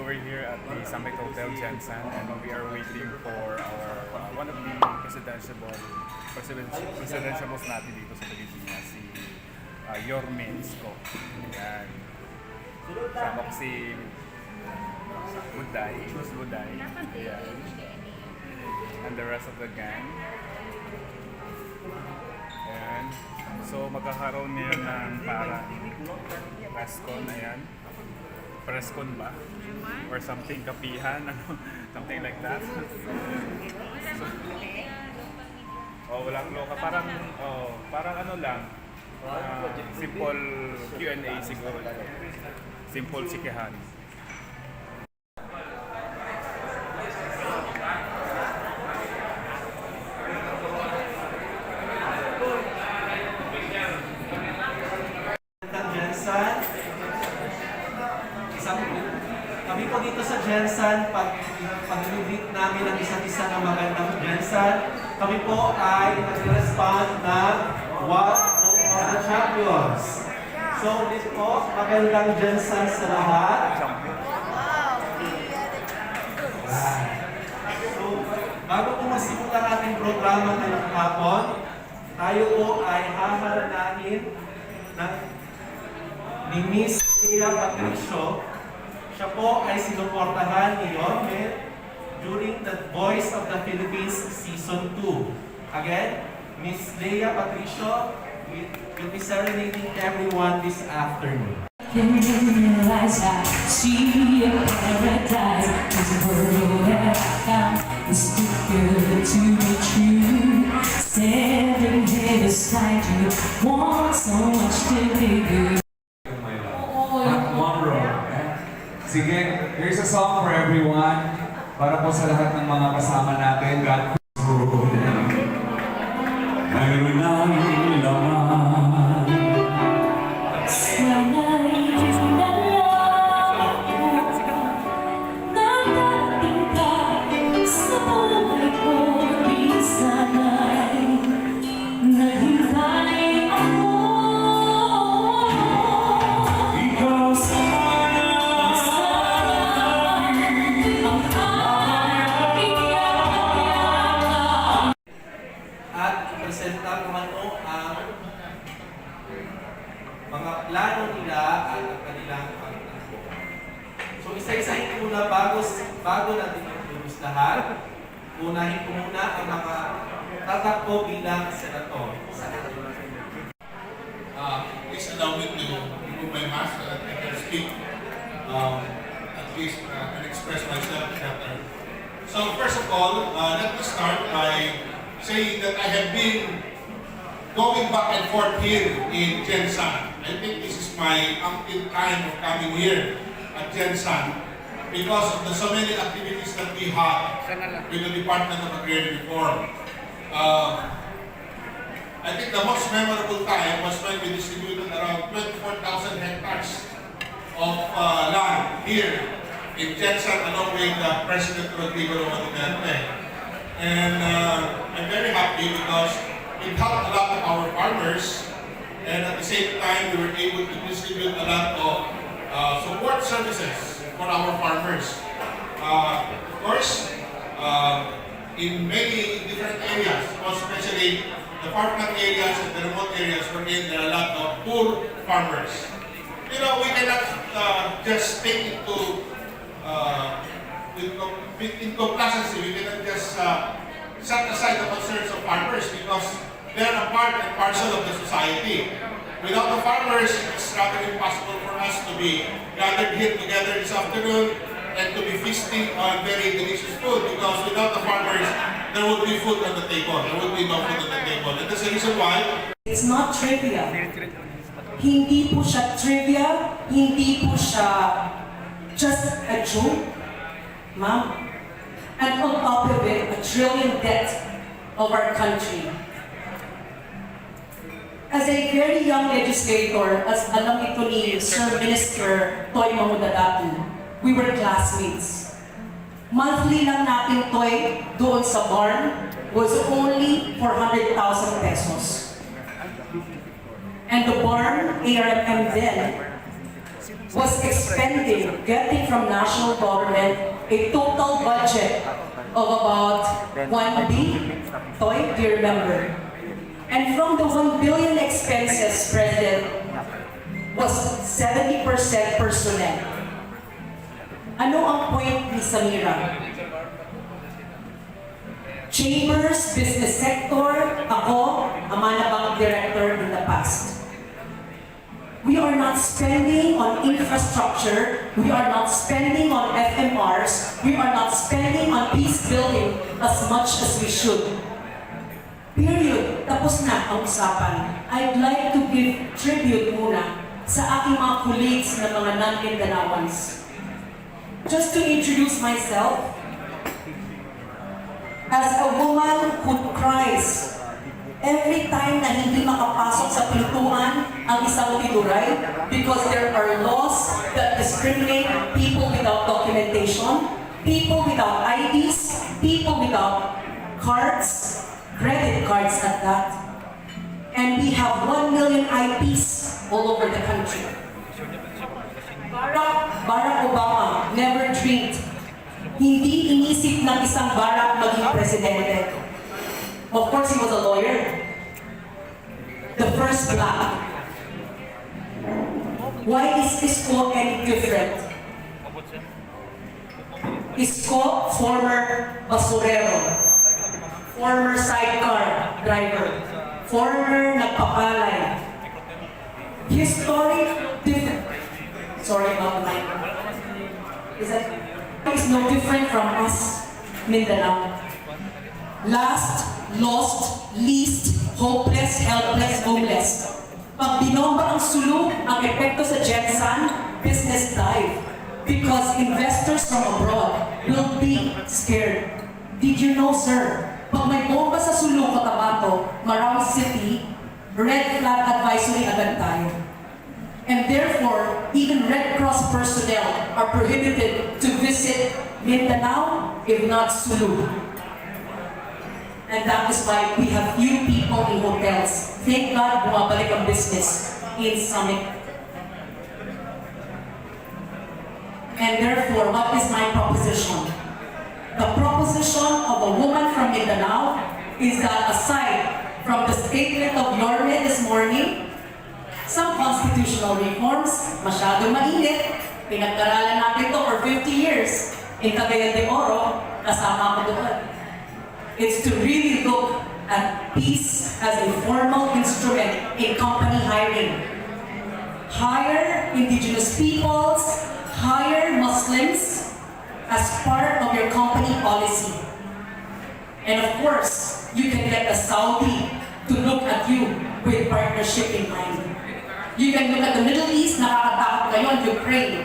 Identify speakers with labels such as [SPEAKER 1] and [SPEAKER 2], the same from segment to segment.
[SPEAKER 1] So we're here at the Summit Hotel GenSan and we are waiting for our one of the presidential most natin dito sa Pilipinas, si Team Isko. Ayan. Sama ko si Buday. Ayan. And the rest of the gang. Ayan. So magkakaroon nila ng para presscon, ayan. Presscon ba? Or something, kapihan, something like that. So, walang loka. Parang ano lang, simple Q&A siguro. Simple chikahan.
[SPEAKER 2] Kami po dito sa GenSan, pag-review namin ang isa't isa ng magandang GenSan, kami po ay nag-respond ng what of the champions. So ulit po, magandang GenSan sa lahat. So, bago po masimula ang ating programa ngayong hapon, tayo po ay haharanahin ni Miss Leah Patricio. Siya po ay sinuportahan ni Jopet during the Voice of the Philippines Season 2. Again, Miss Leah Patricio will be serenading everyone this afternoon.
[SPEAKER 3] I see a paradise, this world that I found is too good to be true. Standing here beside you, want so much to be good.
[SPEAKER 4] Sige, here's a song for everyone. Para po sa lahat ng mga kasama natin. God mayroon ng laman.
[SPEAKER 3] Sana'y nalaman na dating ka sa buhay ko. Di sana'y naghintay ako.
[SPEAKER 4] Ikaw sana.
[SPEAKER 2] Presenta kung ano ang mga plano nila at ang kanilang pagtakbo. So isa-isahin muna bago natin i-introduce lahat. Unahin ko muna ang mga tatakbo bilang senator.
[SPEAKER 5] Please allow me to remove my mask so that I can speak at least and express myself better. So first of all, let me start by saying that I have been going back and forth here in GenSan. I think this is my umpteenth time of coming here at GenSan because of the so many activities that we had with the Department of Agrarian Reform. I think the most memorable time was when we distributed around 24,000 hectares of land here in GenSan along with President Rodrigo Duterte. And I'm very happy because it helped a lot of our farmers, and at the same time we were able to distribute a lot of support services for our farmers. Of course, in many different areas, especially the farmland areas and the remote areas wherein there are a lot of poor farmers. You know, we cannot just take it to in complacency, we cannot just set aside the concerns of farmers because they are a part and parcel of the society. Without the farmers, it's rather impossible for us to be gathered here together this afternoon and to be feasting on very delicious food because without the farmers, there would be food on the table. There would be no food on the table. And that's the reason why
[SPEAKER 6] it's not trivia. Hindi po siya trivia, hindi po siya just a joke. Ma'am, and on top of it, a trillion debt of our country. As a very young legislator, as alam ito ni Sir Minister Toy Mahudadatu, we were classmates. Monthly lang natin Toy doon sa barn was only 400,000 pesos. And the barn, ARMM then, was expending, getting from national government a total budget of about 1 B. Toy, do you remember? And from the 1 billion expenses, President, was 70% personnel. Ano ang point ni Samira? Chambers, business sector, ako, ang manabang director in the past. We are not spending on infrastructure, we are not spending on FMRs, we are not spending on peace building as much as we should. Period. Tapos na ang usapan. I'd like to give tribute muna sa aking mga colleagues na mga non-Mindanawans. Just to introduce myself, as a woman who cries every time na hindi makapasok sa pintuan ang isang tinuray because there are laws that discriminate people without documentation, people without IDs, people without cards, credit cards at that. And we have 1 million IPs all over the country. Barack Obama never dreamed. Hindi inisip ng isang Barack maging presidente. Of course, he was a lawyer. The first black. Why is Isko any different? Isko, former basurero, former sidecar driver, former nagpapalay. His story different. Sorry about the mic. Is no different from us, Mindanao. Last, lost, least, hopeless, helpless, homeless. Pag binomba ang sulong, ang epekto sa GenSan, business dive. Because investors from abroad will be scared. Did you know, sir? Pag may bomba sa sulong Cotabato, Marao City, red flag advisory agad tayo. And therefore, even Red Cross personnel are prohibited to visit Mindanao, if not Sulu. And that is why we have few people in hotels. Thank God, bumabalik ang business in Summit. And therefore, what is my proposition? The proposition of a woman from Mindanao is that aside from the statement of Yorme this morning, some constitutional reforms, masyadong mainit, pinag-aralan natin ito for 50 years. In Cagayan de Oro, kasama ko doon. It's to really look at peace as a formal instrument in company hiring. Hire indigenous peoples, hire Muslims as part of your company policy. And of course, you can get a Saudi to look at you with partnership in mind. You can look at the Middle East, nakakatakot ngayon, Ukraine,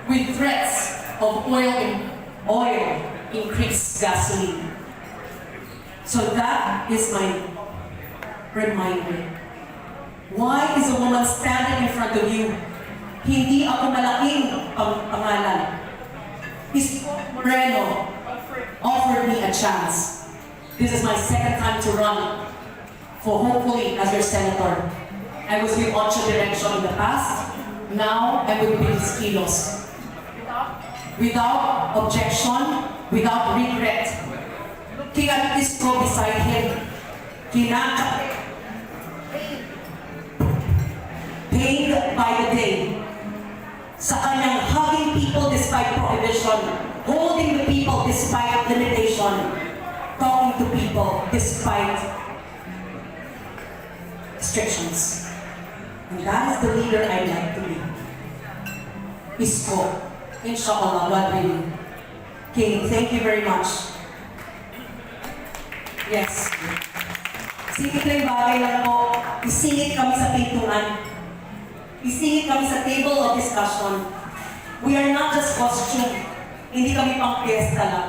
[SPEAKER 6] with threats of oil, increased gasoline. So that is my reminder. Why is a woman standing in front of you? Hindi ako malaking pangalan. Isko Moreno offered me a chance. This is my second time to run for hopefully as your senator. I was with Ocho Direction in the past. Now I'm with Bilis Kilos. Without objection, without regret. Kaya Isko beside him. Paid by the day. Sa kanyang hugging people despite prohibition, holding the people despite limitation, talking to people despite restrictions. And that is the leader I'd like to be. Isko, inshallah, God willing. King, thank you very much. Yes. Simpleng bagay lang po, isingit kami sa pintuan. Isingit kami sa table of discussion. We are not just costume. Hindi kami pang fiesta lang.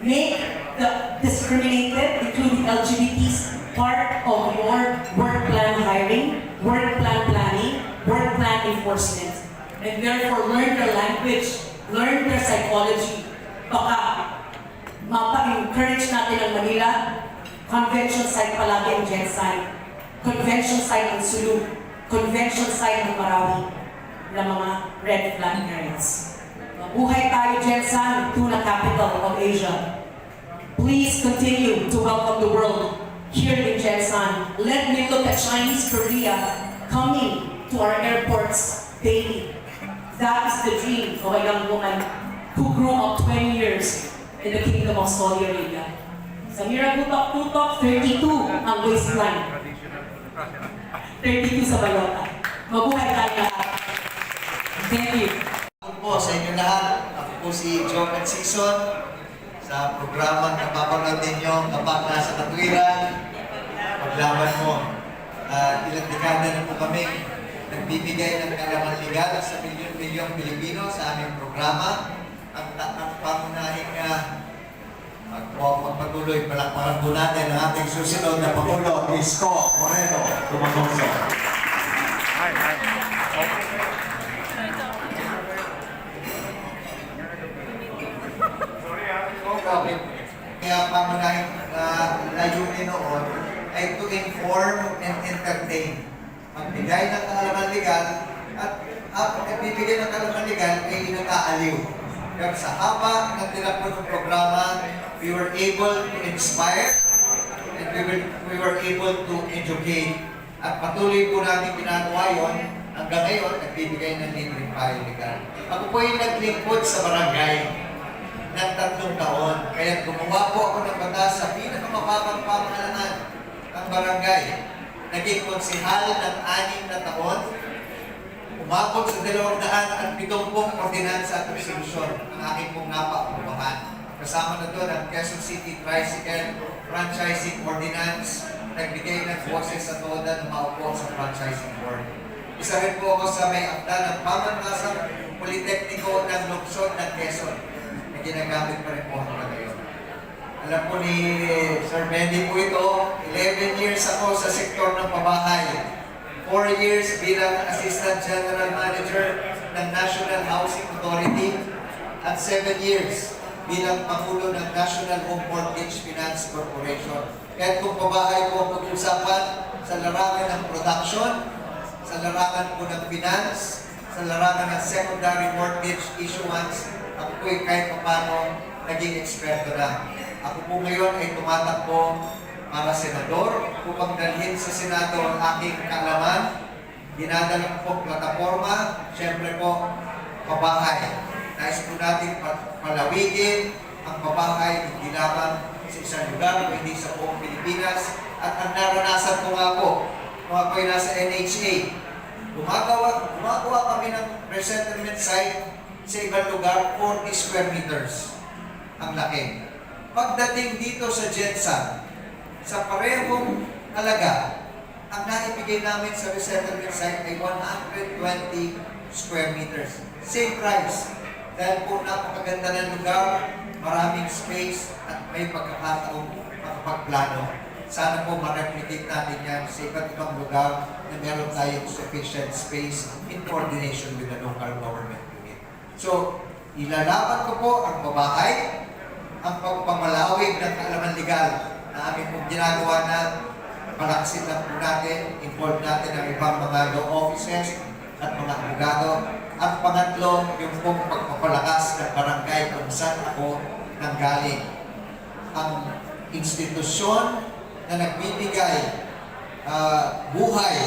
[SPEAKER 6] Make the discriminated, including LGBTs, part of your work plan hiring, work plan planning, work plan enforcement. And therefore, learn their language, learn their psychology. Baka mapa-encourage natin ang Manila, convention site palagi ang GenSan, convention site ang Sulu, convention site ng Marawi. na mga red flag areas. Mabuhay tayo, GenSan, tuna capital of Asia. Please continue to welcome the world here in GenSan. Let me look at Chinese Korea coming to our airports daily. That is the dream of a young woman who grew up 20 years in the Kingdom of Saudi Arabia. Samira Gutoc, 32 ang waistline. 32 sa Balita. Mabuhay tayo lahat. Thank you.
[SPEAKER 7] Ako po sa inyo lahat. Ako po si Jopet Sison sa programang napapanood ninyo kapag nasa katwiran, paglaban mo. Ilang dekada na po kami nagbibigay ng kalaman legal sa milyon-milyong Pilipino sa aming programa. Ang pangunahing magpatuloy, palakpakan po natin ang ating susunod na Pangulo, Isko Moreno. Tumangosok. Kaya pangunahing layunin noon ay to inform and entertain. Magbigay ng kaalaman legal at habang nagbibigay ng kaalaman legal ay inakaaliw. Pero sa haba ng tinapos ng programa, we were able to inspire and we were able to educate. At patuloy po namin ginagawa yun hanggang ngayon, nagbibigay ng libreng payo legal. Ako po ay naglingkod sa barangay ng 3 taon. Kaya gumawa po ako ng batas sa pinakamababang pamahalaan ng barangay. Naging konsihal ng 6 na taon. Umabot sa 270 ordinansa at resolusyon ang aking pong napaprubahan. Kasama na doon ang Quezon City Tricycle Franchising Ordinance. Nagbigay ng boses sa toda na maupo sa franchising board. Isa rin po ako sa may akda ng pamantasang Politekniko ng Lungsod ng Quezon na ginagamit pa rin po hanggang ngayon. Alam po ni Sir Mendy po ito, 11 years ako sa sektor ng pabahay. 4 years bilang Assistant General Manager ng National Housing Authority at 7 years bilang Pangulo ng National Home Mortgage Finance Corporation. Kahit kung pabahay po ang pag-usapan sa larangan ng production, sa larangan po ng finance, sa larangan ng secondary mortgage issuance, ako po ay kahit paano naging eksperto na. Ako po ngayon ay tumatakbo para senador upang dalhin sa Senado ang aking kaalaman. Dinadala po plataforma, siyempre po, pabahay. Nais po natin palawigin ang pabahay, hindi lamang sa isang lugar, hindi sa buong Pilipinas. At ang naranasan ko nga po, kung ako ay nasa NHA, gumagawa kami ng resettlement site sa ibang lugar, 40 square meters. Ang laki. Pagdating dito sa GenSan, sa parehong halaga, ang naibigay namin sa resettlement site ay 120 square meters. Same price. Dahil po napakaganda ng lugar, maraming space, at may pagkakataong makapagplano. Sana po ma-replicate natin yan sa iba't ibang lugar na meron tayong sufficient space in coordination with the local government unit. So, ilalaban ko po ang pabahay, ang pagpamalawig ng kaalaman legal na aming pong ginagawa na palaksin lang po natin, involve natin ang ibang mga law offices at mga abogado. At pangatlo, yung pong pagpapalakas ng barangay kung saan ako nanggaling. Ang institusyon na nagbibigay buhay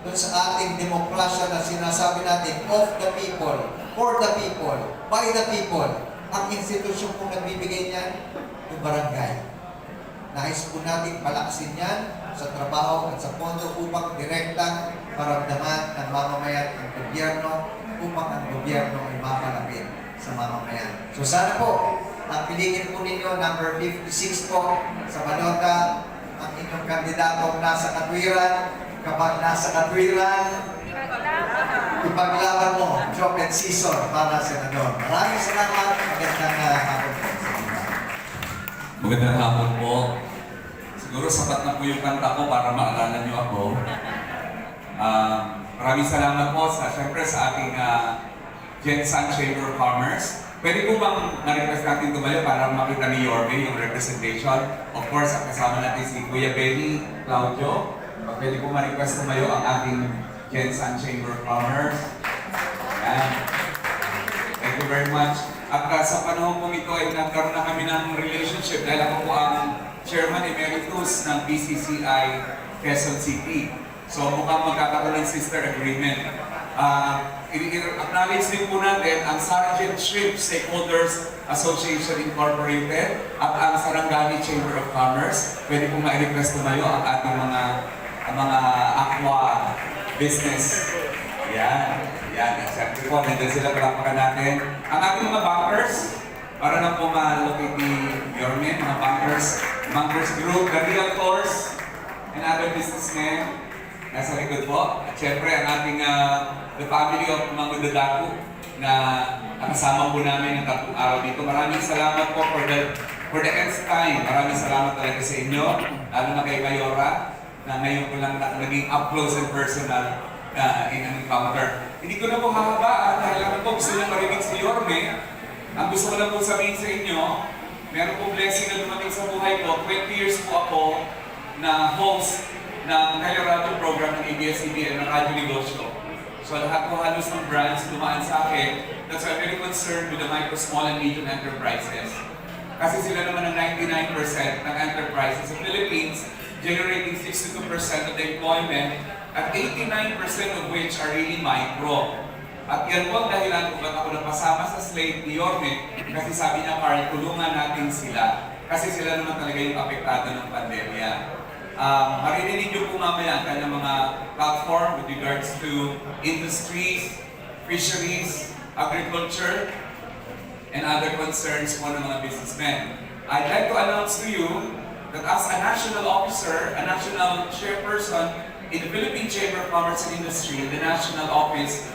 [SPEAKER 7] dun sa ating demokrasya na sinasabi natin, of the people, for the people, by the people. Ang institusyon pong nagbibigay niyan, yung barangay. Nais po natin palaksin yan sa trabaho at sa pondo upang direktang maramdaman ng mamamayan ang gobyerno, upang ang gobyerno ay mapalapit sa mamamayan. So sana po, napiliin po ninyo number 56 po sa balota ang inyong kandidatong nasa katwiran. Kapag nasa katwiran, ipaglaban mo, Jopet Sison para senador. Maraming salamat. Magandang hapon po.
[SPEAKER 4] Magandang hapon po. Siguro sapat na po yung kanta ko para maalala niyo ako. Maraming salamat po siyempre sa ating GenSan Chamber of Commerce. Pwede po bang na-request natin tumayo para makita ni Yorme yung representation? Of course, kasama natin si Kuya Benny Claudio. Pwede po ma-request tumayo ang ating GenSan Chamber of Commerce. Yan. Thank you very much. At sa panahon po ito ay nagkaroon na kami ng relationship dahil ako po ang Chairman Emeritus ng BCCI Quezon City. So mukhang magkakaroon ng sister agreement. I-acknowledge din po natin ang Sargent Shrimp Stakeholders Association Incorporated at ang Sarangani Chamber of Commerce. Pwede po ma-request tumayo ang ating mga aqua business. Yan. At siyempre po, nandun sila palapakan natin. Ang ating mga bankers, para na po ma-locate ni Yorme, mga bankers group, the realtors, and other businessmen. Nasa likod po. At syempre, ang ating the family of mga Gutoc na nakasama po namin ng tatlong araw dito. Maraming salamat po for the nth time. Maraming salamat talaga sa inyo, lalo na kay Mayora, na ngayon ko lang naging up close and personal in an encounter. Hindi ko na po hahabaan dahil lang po gusto nyo marinig si Yorme. Ang gusto ko lang po sabihin sa inyo, meron po blessing na dumating sa buhay ko. 20 years po ako na host ng Colorado program ng ABS-CBN ng Radio Negosyo. So lahat po halos ng brands dumaan sa akin. That's why I'm very concerned with the micro, small, and medium enterprises. Kasi sila naman ang 99% ng enterprises sa Philippines, generating 62% of the employment at 89% of which are really micro. At yan po ang dahilan kung ba't ako napasama sa slate ni Yorme kasi sabi niya, Carl, tulungan natin sila. Kasi sila naman talaga yung apektado ng pandemya. Maririnig niyo po mamaya ang kanyang mga platform with regards to industries, fisheries, agriculture, and other concerns po ng mga businessmen. I'd like to announce to you that as a national officer, a national chairperson in the Philippine Chamber of Commerce and Industry, in the national office,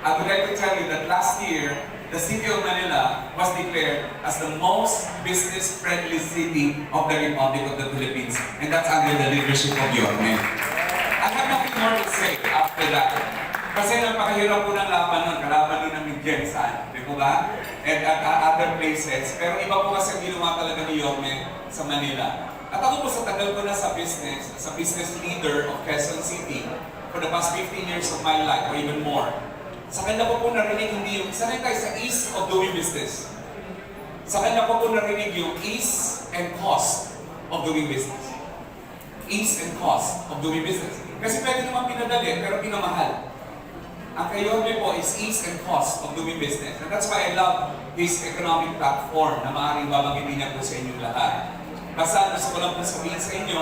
[SPEAKER 4] I would like to tell you that last year, the city of Manila was declared as the most business-friendly city of the Republic of the Philippines. And that's under the leadership of Yorme. I have nothing more to say after that. Kasi napakahirap po ng laban nun, kalaban nun ng GenSan, di po ba? And at other places. Pero iba po kasi ginawa talaga ni Yorme sa Manila. At ako po sa tagal ko na sa business leader of Quezon City for the past 15 years of my life or even more. Sa kanya po narinig hindi yung, sanay tayo sa ease of doing business. Sa kanya po narinig yung ease and cost of doing business. Ease and cost of doing business. Kasi pwede naman pinadali, pero pinamahal. Ang kayobe po is ease and cost of doing business. And that's why I love his economic platform na maaaring babanggitin niya po sa inyong lahat. Basta gusto ko lang po sabihin sa inyo,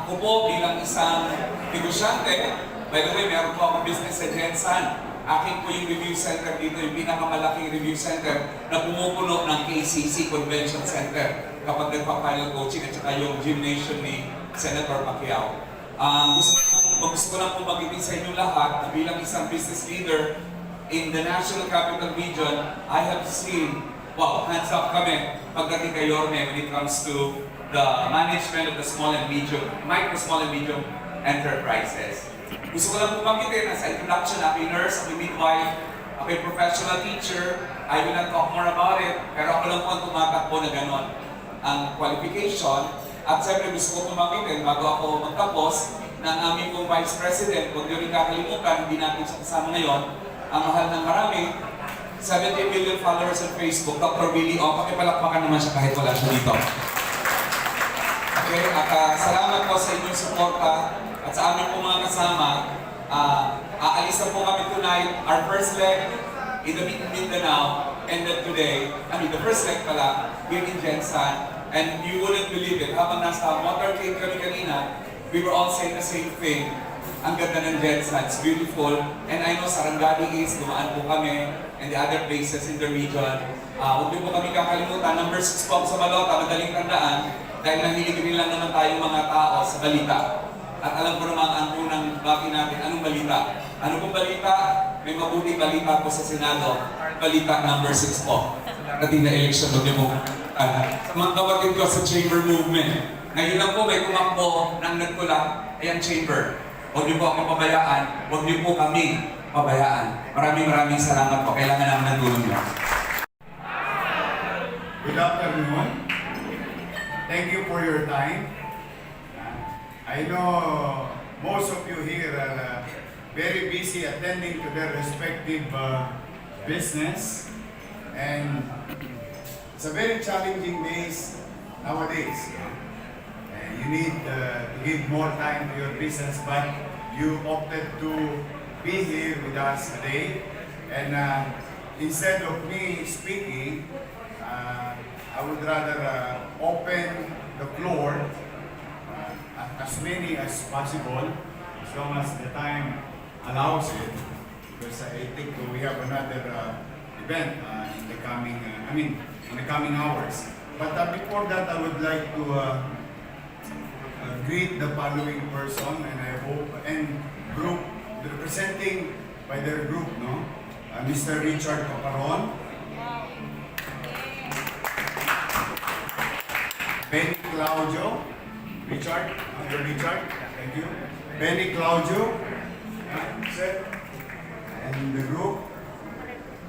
[SPEAKER 4] ako po bilang isang negosyante, by the way, meron po akong business sa GenSan. Akin po yung review center dito, yung pinakamalaking review center na pumupuno ng KCC Convention Center kapag nagpa-final coaching at saka yung gymnasium ni Senator Pacquiao. Gusto ko lang po magitin sa inyo lahat na bilang isang business leader in the National Capital Region, I have seen, wow, hands up kami pagdating kay Yorme when it comes to the management of the micro, small, and medium enterprises. Gusto ko lang po banggitin na sa introduction, ako nurse, ako midwife, ako professional teacher. I will not talk more about it, pero ako lang po ang tumatakbo na gano'n ang qualification. At siyempre gusto ko banggitin bago ako magtapos ng aming pong Vice President, kung di rin kakalimutan, hindi natin siya kasama ngayon, ang mahal ng marami, 70 million followers on Facebook, Dr. Willie O, pakipalakpakan naman siya kahit wala siya dito. Okay, at salamat po sa inyong suporta. At sa aming pong mga kasama, aalis na po kami tonight. Our first leg in the Mindanao ended today. The first leg pala, here in GenSan. And you wouldn't believe it, habang nasa motorcade kami kanina, we were all saying the same thing. Ang ganda ng GenSan, it's beautiful. And I know Sarangani is, dumaan po kami, and the other places in the region. Huwag din po kami kakalimutan, number 6 po sa Balita, madaling tandaan, dahil nahilig rin lang naman tayong mga tao sa balita. At alam ko naman ang unang baki natin, anong balita? Ano pong balita? May mabuting balita po sa Senado. Balita number 6 po. Dating na election, huwag niyo po. Sa mga kapatid ko sa chamber movement. Ngayon lang po may kumakbo ng nagtulak, ay ang chamber. Huwag niyo po akong pabayaan, huwag niyo po kami pabayaan. Maraming salamat po. Kailangan namin ng tulong niyo.
[SPEAKER 8] Good afternoon. Thank you for your time. I know most of you here are very busy attending to their respective business, and it's a very challenging days nowadays. You need to give more time to your business, but you opted to be here with us today. And instead of me speaking, I would rather open the floor as many as possible, as long as the time allows it, because I think we have another event in the coming, in the coming hours. But before that, I would like to greet the following person, and I hope, and group representing by their group, no? Mr. Richard Caparon, Benny Claudio, Richard, thank you. Benny Claudio, sir, and the group,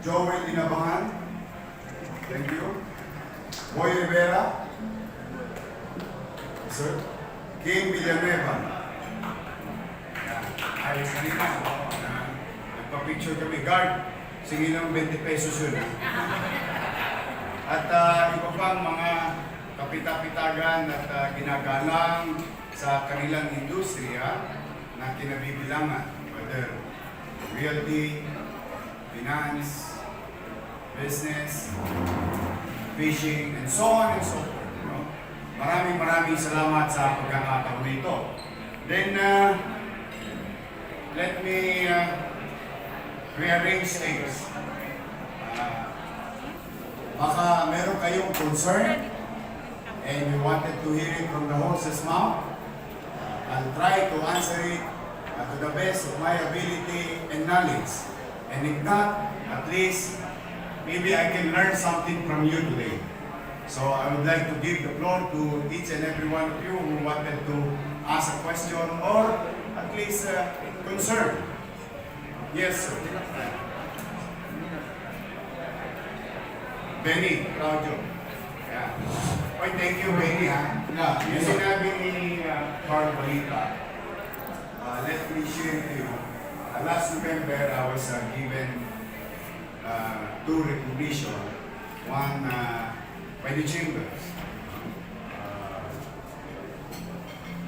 [SPEAKER 8] Joel Inabahan, thank you. Boy Rivera, sir. Kim Villanueva. Ayos kanina. Nagpa-picture kami. Guard, singin ng 20 pesos yun. At iba pang mga kapita-pitagan at ginagalang sa kanilang industriya na kinabibilangan. Whether realty, finance, business, fishing, and so on and so forth. Maraming salamat sa pagkakataon nito. Then, let me rearrange things. Baka meron kayong concern and you wanted to hear it from the horse's mouth. I'll try to answer it to the best of my ability and knowledge. And if not, at least maybe I can learn something from you today. So I would like to give the floor to each and every one of you who wanted to ask a question or at least concern. Yes, sir. Benny, Claudio. Yeah. Oy, thank you, Benny. Yeah. Yung sinabi ni Balita, let me share to you. Last November, I was given 2 recognition. One by the chambers.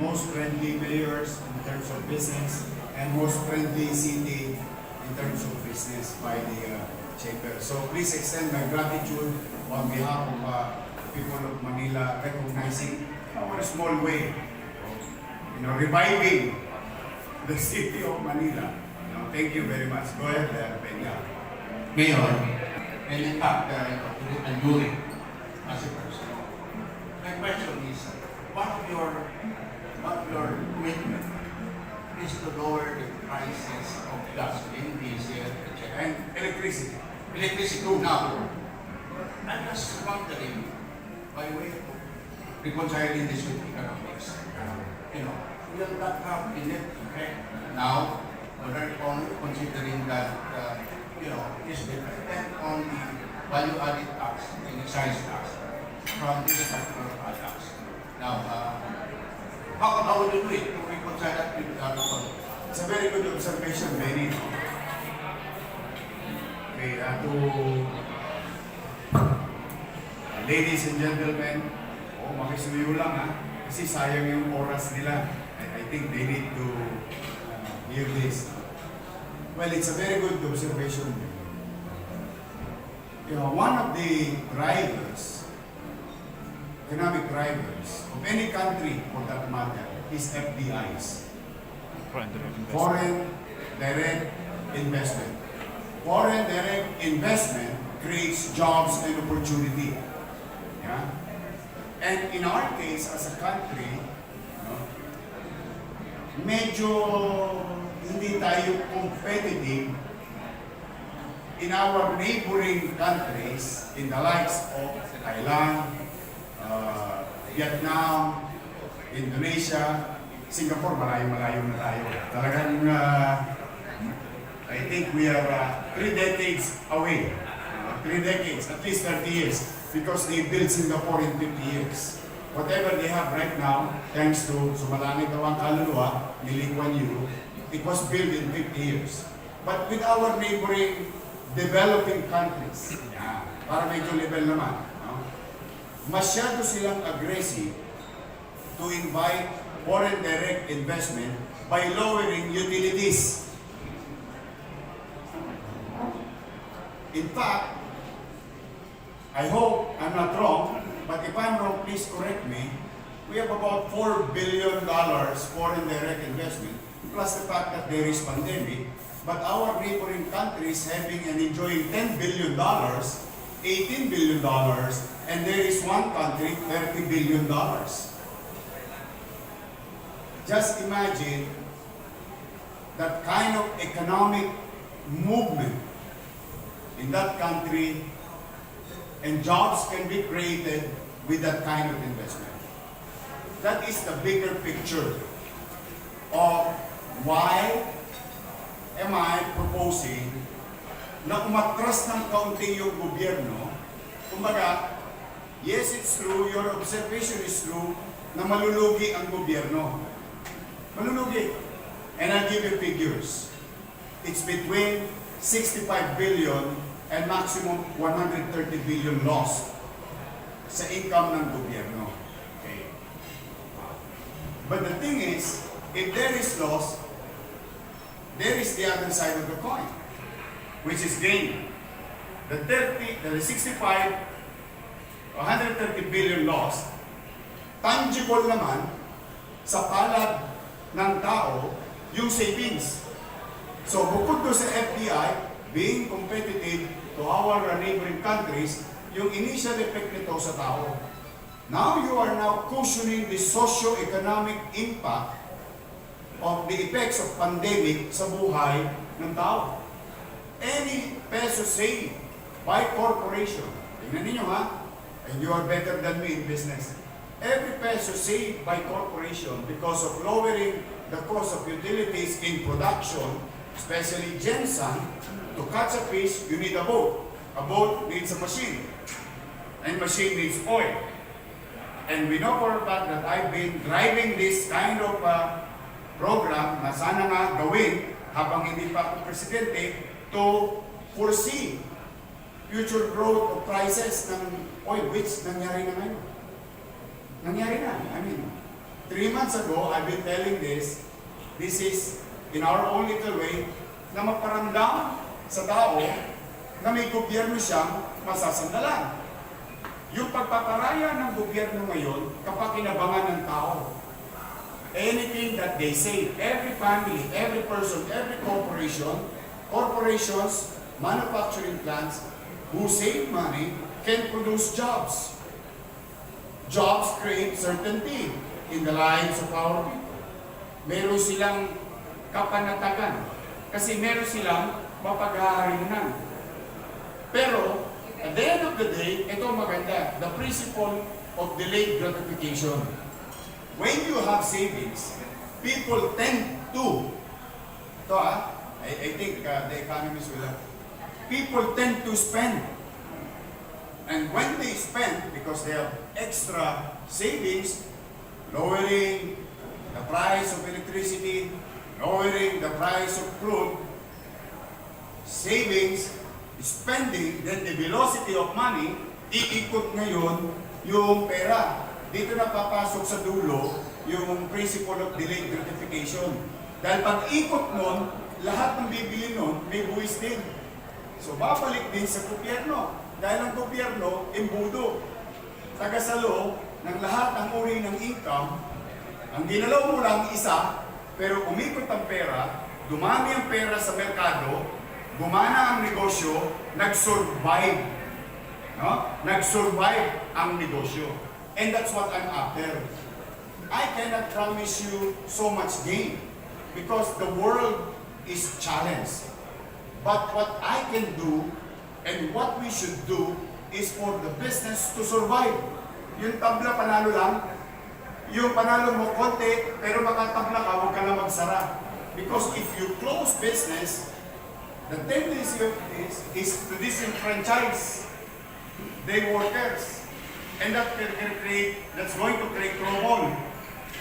[SPEAKER 8] Most friendly mayors in terms of business and most friendly city in terms of business by the chamber. So please extend my gratitude on behalf of the people of Manila, recognizing our small way of reviving the city of Manila. Thank you very much. Go ahead, Benga.
[SPEAKER 9] Mayor, and in fact, I'm doing as a person. My question is, what of your commitment is to lower the prices of gasoline, diesel, etc.
[SPEAKER 8] And electricity.
[SPEAKER 9] Electricity too now. I'm just wondering, by way of reconciling this with economics, will that have a net effect now, only considering that, is dependent on the value-added tax and excise tax from these particular products. Now, how would you do it to reconcile that with the other?
[SPEAKER 8] It's a very good observation, Benny. Okay, ladies and gentlemen, makisuyo lang ha, kasi sayang yung oras nila. I think they need to hear this. Well, it's a very good observation. One of the drivers, economic drivers of any country for that matter, is FDIs. Foreign direct investment. Foreign direct investment creates jobs and opportunity. Yeah? And in our case, as a country, medyo hindi tayo competitive in our neighboring countries, in the likes of Thailand, Vietnam, Indonesia, Singapore, malayo-malayo na tayo. Talagang, I think we are 3 decades away. 3 decades, at least 30 years, because they built Singapore in 50 years. Whatever they have right now, thanks to sumalangit ang kaluluwa ni Lee Kuan Yew, it was built in 50 years. But with our neighboring developing countries, para medyo level naman, no? Masyado silang aggressive to invite foreign direct investment by lowering utilities. In fact, I hope I'm not wrong, but if I'm wrong, please correct me. We have about $4 billion foreign direct investment, plus the fact that there is pandemic. But our neighboring countries having and enjoying $10 billion, $18 billion, and there is one country, $30 billion. Just imagine that kind of economic movement in that country, and jobs can be created with that kind of investment. That is the bigger picture of why am I proposing na umatras ng kaunti yung gobyerno. Kumbaga, yes, it's true, your observation is true, na malulugi ang gobyerno. Malulugi. And I'll give you figures. It's between 65 billion and maximum 130 billion lost sa income ng gobyerno. Okay. But the thing is, if there is loss, there is the other side of the coin, which is gain. The 65, 130 billion lost, tangible naman sa palad ng tao yung savings. So bukod do sa FDI, being competitive to our neighboring countries, yung initial effect nito sa tao. Now you are now cushioning the socio-economic impact of the effects of pandemic sa buhay ng tao. Any peso saved by corporation, tingnan ninyo ha, and you are better than me in business. Every peso saved by corporation because of lowering the cost of utilities in production, especially GenSan, to catch a fish, you need a boat. A boat needs a machine. And machine needs oil. And we know for a fact that I've been driving this kind of program na sana nga gawin habang hindi pa ako presidente to foresee future growth of prices ng oil, which nangyari na ngayon. Nangyari na. I mean, 3 months ago, I've been telling this is in our own little way na maparamdam sa tao na may gobyerno siyang masasandalan. Yung pagpaparaya ng gobyerno ngayon, kapakinabangan ng tao. Anything that they say, every family, every person, every corporation, corporations, manufacturing plants who save money can produce jobs. Jobs create certainty in the lives of our people. Meron silang kapanatagan kasi meron silang mapag-aarinan. Pero at the end of the day, ito maganda, the principle of delayed gratification. When you have savings, people tend to, I think the economists will have, people tend to spend. And when they spend, because they have extra savings, lowering the price of electricity, lowering the price of crude, savings, spending, then the velocity of money, iikot ngayon yung pera. Dito na papasok sa dulo yung principle of delayed gratification. Dahil pag ikot nun, lahat ng bibili nun, may buwis din. So babalik din sa gobyerno. Dahil ang gobyerno, imbudo. Tagasalo ng lahat ng uri ng income, ang ginalaw mo lang isa, pero umikot ang pera, dumami ang pera sa merkado, gumana ang negosyo, nag-survive. No? Nag-survive ang negosyo. And that's what I'm after. I cannot promise you so much gain because the world is challenged. But what I can do and what we should do is for the business to survive. Yung tabla panalo lang, yung panalo mo konti, pero makatabla ka, huwag ka na magsara. Because if you close business, the tendency of this is to disenfranchise the workers. And that's going to create trouble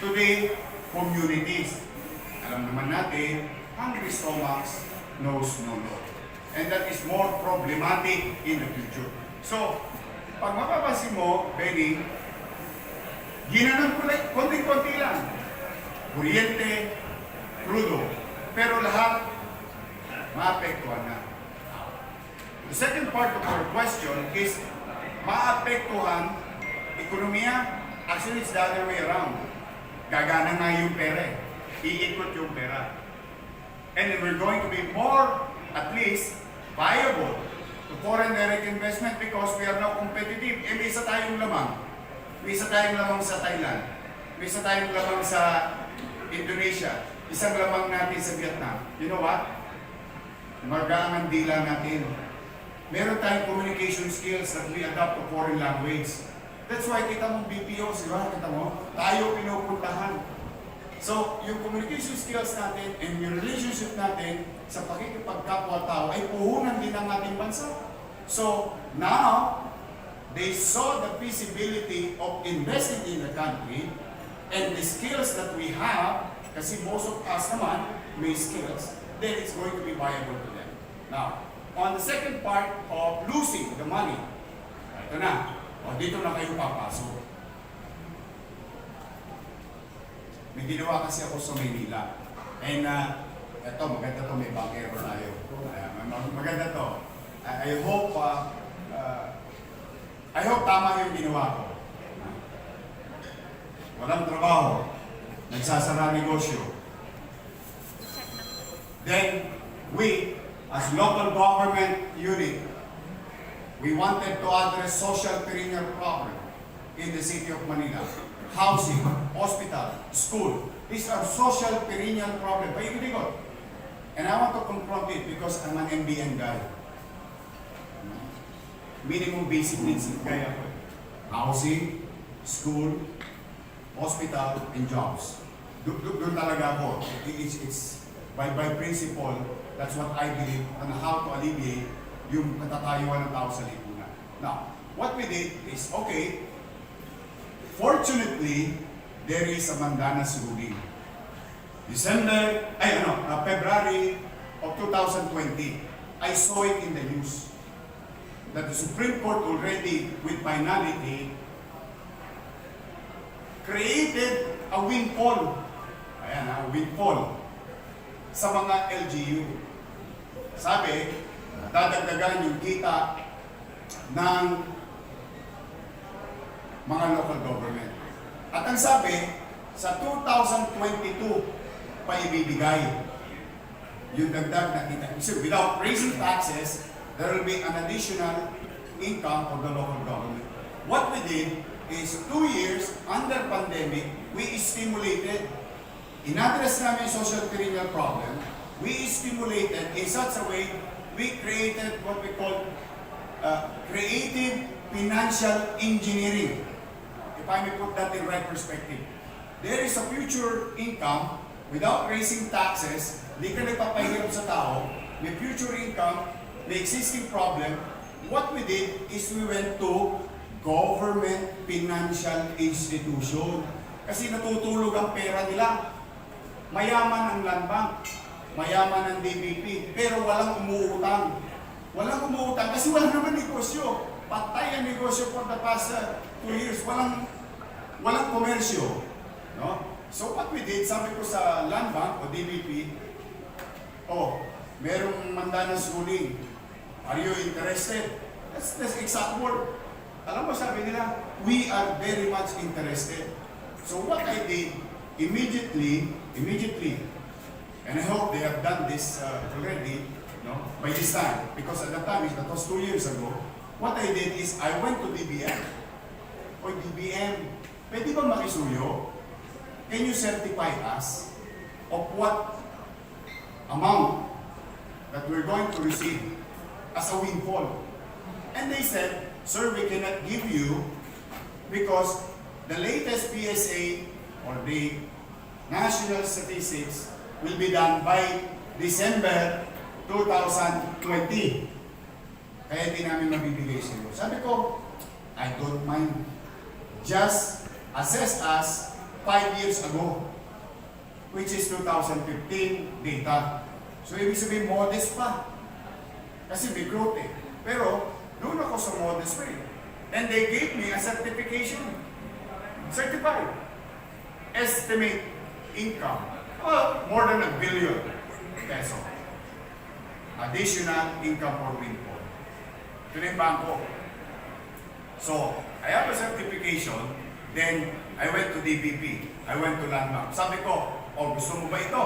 [SPEAKER 8] to the communities. alam naman natin, hungry stomachs knows no law. And that is more problematic in the future. So, pag mapapansin mo, Benny, ginanon ko lang, konting-konti lang. Kuryente, crudo. Pero lahat, maapektuhan na. The second part of our question is, maapektuhan ekonomiya. Actually, it's the other way around. Gagana nga yung pera eh. Iikot yung pera. And then we're going to be more, at least, viable to foreign direct investment because we are now competitive. Eh, may isa tayong lamang. May isa tayong lamang sa Thailand. May isa tayong lamang sa Indonesia. Isang lamang natin sa Vietnam. You know what? Magaang dila natin. Meron tayong communication skills that we adopt to foreign language. That's why kita mong BPOs, di ba? Kita mo? Tayo pinupuntahan. So, yung communication skills natin and yung relationship natin sa pakikipagkapwa-tao ay puhunan din ng ating bansa. So, now, they saw the feasibility of investing in the country and the skills that we have, kasi most of us naman may skills, then it's going to be viable to them. Now, on the second part of losing the money, ito na, dito na kayo papasok. May ginawa kasi ako sa Maynila. And ito, maganda to, may bankero tayo. Maganda to. I hope tama yung ginawa ko. Walang trabaho. Nagsasara negosyo. Then, we, as local government unit, we wanted to address social perennial problem in the city of Manila. Housing, hospital, school. These are social perennial problems. Paikot-ikot. And I want to confront it because I'm an MBN guy. Minimum basic needs kaya ko. Housing, school, hospital, and jobs. Doon talaga ako. It's by principle, that's what I believe on how to alleviate yung katatayuan ng tao sa lipunan. Now, what we did is, okay, fortunately, there is a mandanas ruling. February of 2020, I saw it in the news that the Supreme Court already, with finality, created a windfall. Ayan, a windfall sa mga LGU. Sabi, dadagdagan yung kita ng mga local government. At ang sabi, sa 2022 pa ibibigay yung dagdag na kita. So without raising taxes, there will be an additional income for the local government. What we did is 2 years under pandemic, we stimulated, in-address namin social perennial problem, we stimulated in such a way, we created what we call creative financial engineering. If I may put that in right perspective. There is a future income without raising taxes, di ka nagpapahirap sa tao, may future income, may existing problem. What we did is we went to government financial institution. Kasi natutulog ang pera nila. Mayaman ang land bank, mayaman ang DBP, pero walang umuutang. Walang umuutang kasi walang naman negosyo. Patay ang negosyo for the past 2 years. Walang komersyo. No? So what we did, sabi ko sa land bank o DBP, merong mandanas ruling. Are you interested? That's the exact word. Alam mo, sabi nila, we are very much interested. So what I did, immediately, and I hope they have done this already, by this time, because at that time, that was 2 years ago, what I did is, I went to DBM. DBM, pwede ba makisuyo? Can you certify us of what amount that we're going to receive as a windfall? And they said, sir, we cannot give you because the latest PSA or the national statistics will be done by December 2020. Kaya di namin mabibigay sa iyo. Sabi ko, I don't mind. Just assess us 5 years ago. which is 2015 data. So ibig sabihin modest pa. Kasi may growth eh. Pero doon ako sa modest way. And they gave me a certification. Certified. Estimate income. More than 1 billion peso. Additional income for windfall. Ito na yung bangko. So, I have a certification, then I went to DBP, I went to Landmark. Sabi ko, gusto mo ba ito?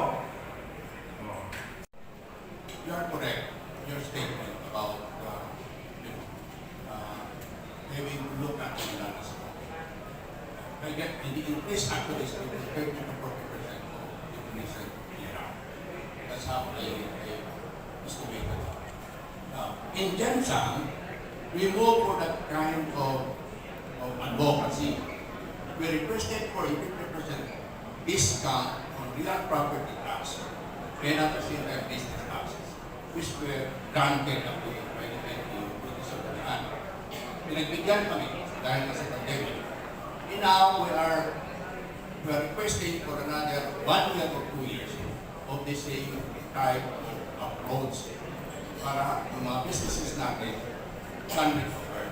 [SPEAKER 9] You are correct. Your statement about having to look at the land as well. And the increase actually is 30 to 40% of the recent year. That's how I estimated it. Now, in GenSan, we move for that kind of advocacy. We requested for a 50% discount on real property tax and at the same time business taxes, which were granted up to by the British Government. Pinagbigyan kami dahil nasa pandemic. And now we are requesting for another 1 year or 2 years of the same type of approach para yung mga businesses natin can recover.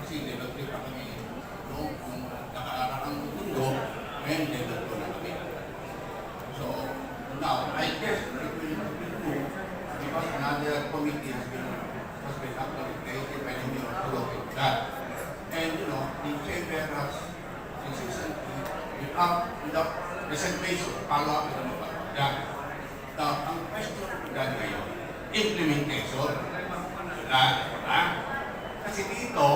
[SPEAKER 9] Kasi develop pa kami noong nakaarang mundo, and develop na kami. So now, I guess it will improve because another committee has been actually created by the New York to look at that. And the chamber has consistently, without presentation, follow up with that. Now, ang question ko dyan ngayon, implementation. Kasi dito,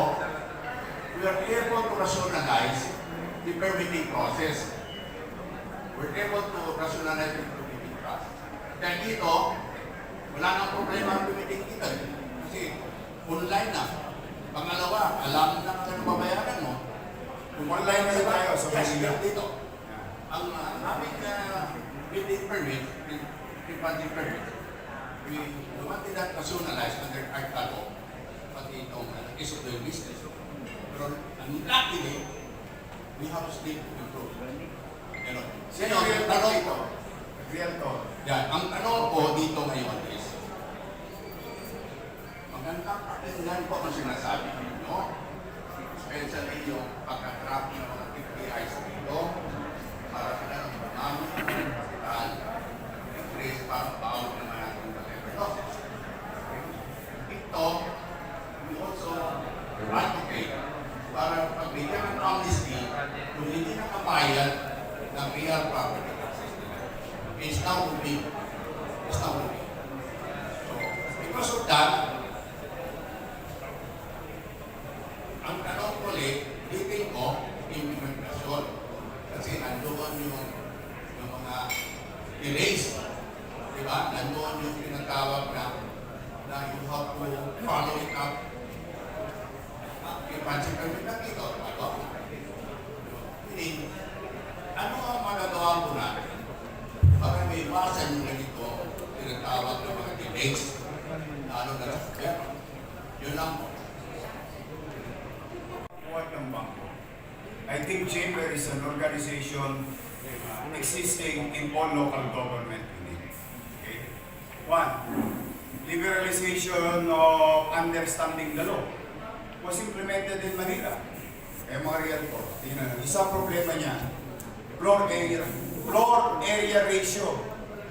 [SPEAKER 9] we are able to rationalize the permitting process. We're able to rationalize the permitting process. Dahil dito, wala nang problema ang permitting dito. Kasi online na. Pangalawa, alam na kung babayaran mo.
[SPEAKER 8] Online na tayo sa Balita.
[SPEAKER 9] Dito. Ang aming building permit, pre-funding permit, we wanted that rationalized under ARCA law, pati itong case of doing business. Pero luckily, we have still to improve. Sino yung tanong ito?
[SPEAKER 8] Realtor.
[SPEAKER 9] Yan, ang tanong ko dito ngayon is, magandang pakinggan po ang sinasabi ninyo, especially yung pagkatrap ng mga KPIs dito, para sila ng pangami, increase para bawal naman natin whatever losses. Ito, we also advocate para pagbigyan ng amnesty kung hindi nakabayad ng real property taxes nila. It's now moving. It's now moving. So, because of that, ang tanong ko ulit, dating ko, implementasyon. Kasi nandoon yung mga delays. Diba? Nandoon yung tinatawag na you have to follow it up. Ipansin kami na dito. Ano ang magagawa mo natin para may iwasan yung ganito tinatawag ng mga delays na ano na lang. Yun lang po.
[SPEAKER 8] What ng bangko? I think Chamber is an organization existing in all local government units. Okay? One, liberalization of understanding the law was implemented in Manila. Kaya mga realtor, tingnan, isang problema niya, floor area ratio.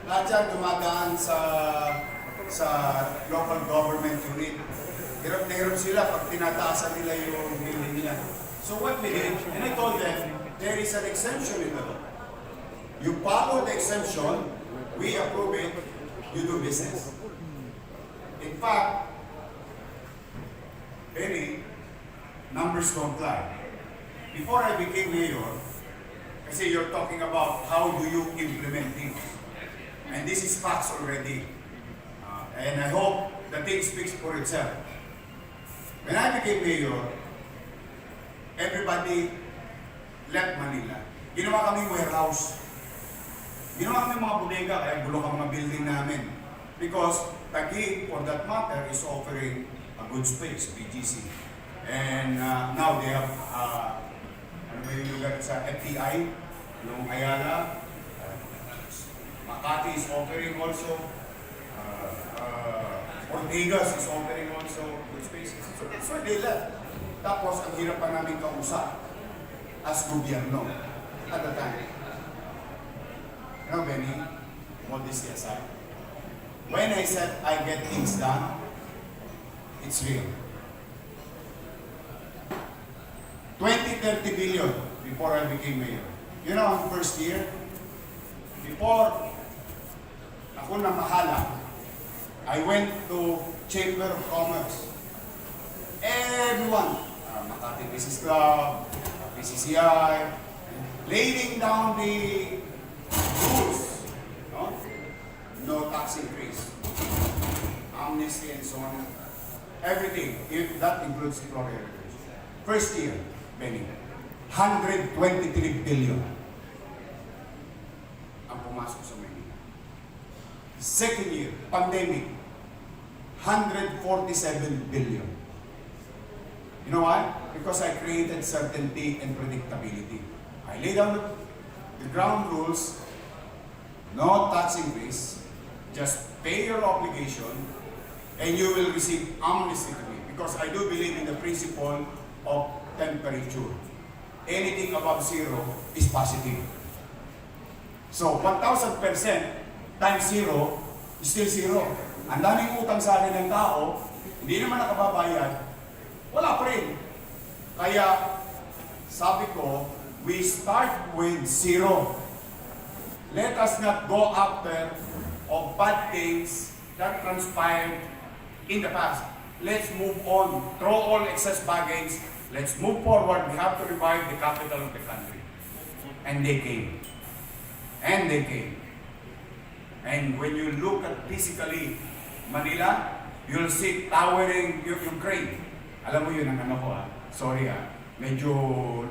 [SPEAKER 8] Lahat yan dumadaan sa local government unit. Hirap na hirap sila pag tinataasan nila yung building nila. So what we did, and I told them, there is an exemption in the law. You follow the exemption, we approve it, you do business. In fact, numbers don't lie. Before I became mayor, kasi you're talking about how do you implement things. And this is facts already. And I hope the thing speaks for itself. When I became mayor, everybody left Manila. Ginawa kaming warehouse. Ginawa kaming mga bodega, kaya bulok ang mga building namin. Because Taguig, for that matter, is offering a good space, BGC. And now they have, ano ba yung lugar sa FTI, yung Ayala, Makati is offering also. Ortigas is offering also good spaces. So that's why they left. Tapos, ang hirap pa namin kausap as gobyerno at the time. You know, Benny, modesty aside, when I said I get things done, it's real. 20-30 billion before I became mayor. You know, ang first year, before ako na mahala, I went to Chamber of Commerce. Everyone, Makati Business Club, PCCI, laying down the rules. No tax increase, amnesty and so on. Everything, that includes employer. First year, Benny, 123 billion ang pumasok sa Manila. Second year, pandemic, 147 billion. You know why? Because I created certainty and predictability. I laid down the ground rules, no tax increase, just pay your obligation, and you will receive amnesty to me. Because I do believe in the principle of temperature. Anything above zero is positive. So, 1,000% times zero is still zero. Ang daming utang sa akin ng tao, hindi naman nakababayad, wala pa rin. Kaya, sabi ko, we start with zero. Let us not go after of bad things that transpired in the past. Let's move on. Throw all excess baggage. Let's move forward. We have to revive the capital of the country. And they came. And they came. And when you look at physically Manila, you'll see towering yung crane. Alam mo yun ang ano ko Sorry medyo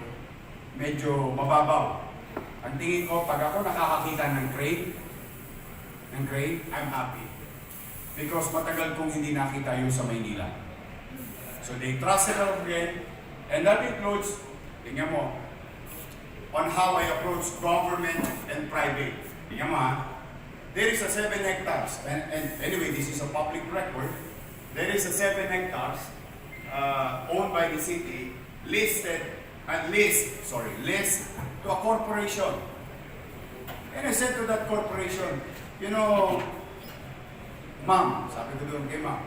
[SPEAKER 8] mababaw. Ang tingin ko, pag ako nakakakita ng crane, I'm happy. Because matagal kong hindi nakita yun sa Maynila. So they trusted us again, and that includes, tingnan mo, on how I approach government and private. Tingnan mo there is a 7 hectares, and anyway, this is a public record. There is a 7 hectares owned by the city, leased to a corporation. And I said to that corporation, you know, ma'am, sabi ko doon kay ma'am,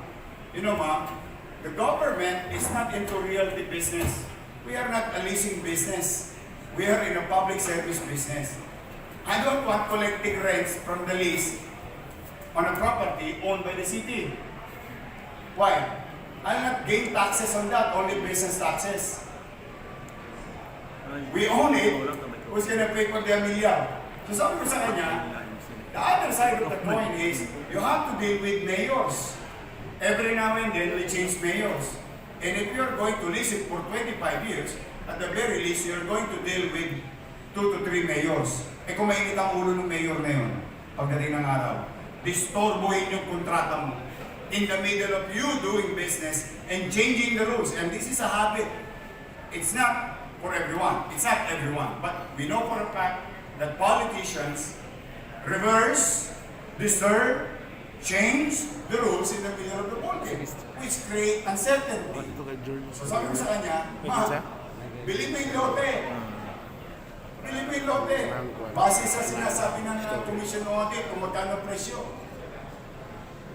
[SPEAKER 8] you know ma'am, the government is not into realty business. We are not a leasing business. We are in a public service business. I don't want collecting rents from the lease on a property owned by the city. Why? I'll not gain taxes on that, only business taxes. We own it, who's gonna pay for the amilyar? So sabi ko sa kanya, the other side of the coin is, you have to deal with mayors. Every now and then, we change mayors. And if you're going to lease it for 25 years, at the very least, you're going to deal with 2 to 3 mayors. Kung mainit ang ulo ng mayor na yun, pagdating ng araw, disturbuhin yung kontrata mo in the middle of you doing business and changing the rules. And this is a habit. It's not for everyone. It's not everyone. But we know for a fact that politicians reverse, disturb, change the rules in the middle of the ballgame, which create uncertainty. So sabi ko sa kanya, bili mo yung lote. Bili mo yung lote. Base sa sinasabi ng Commission Audit kung magkano presyo.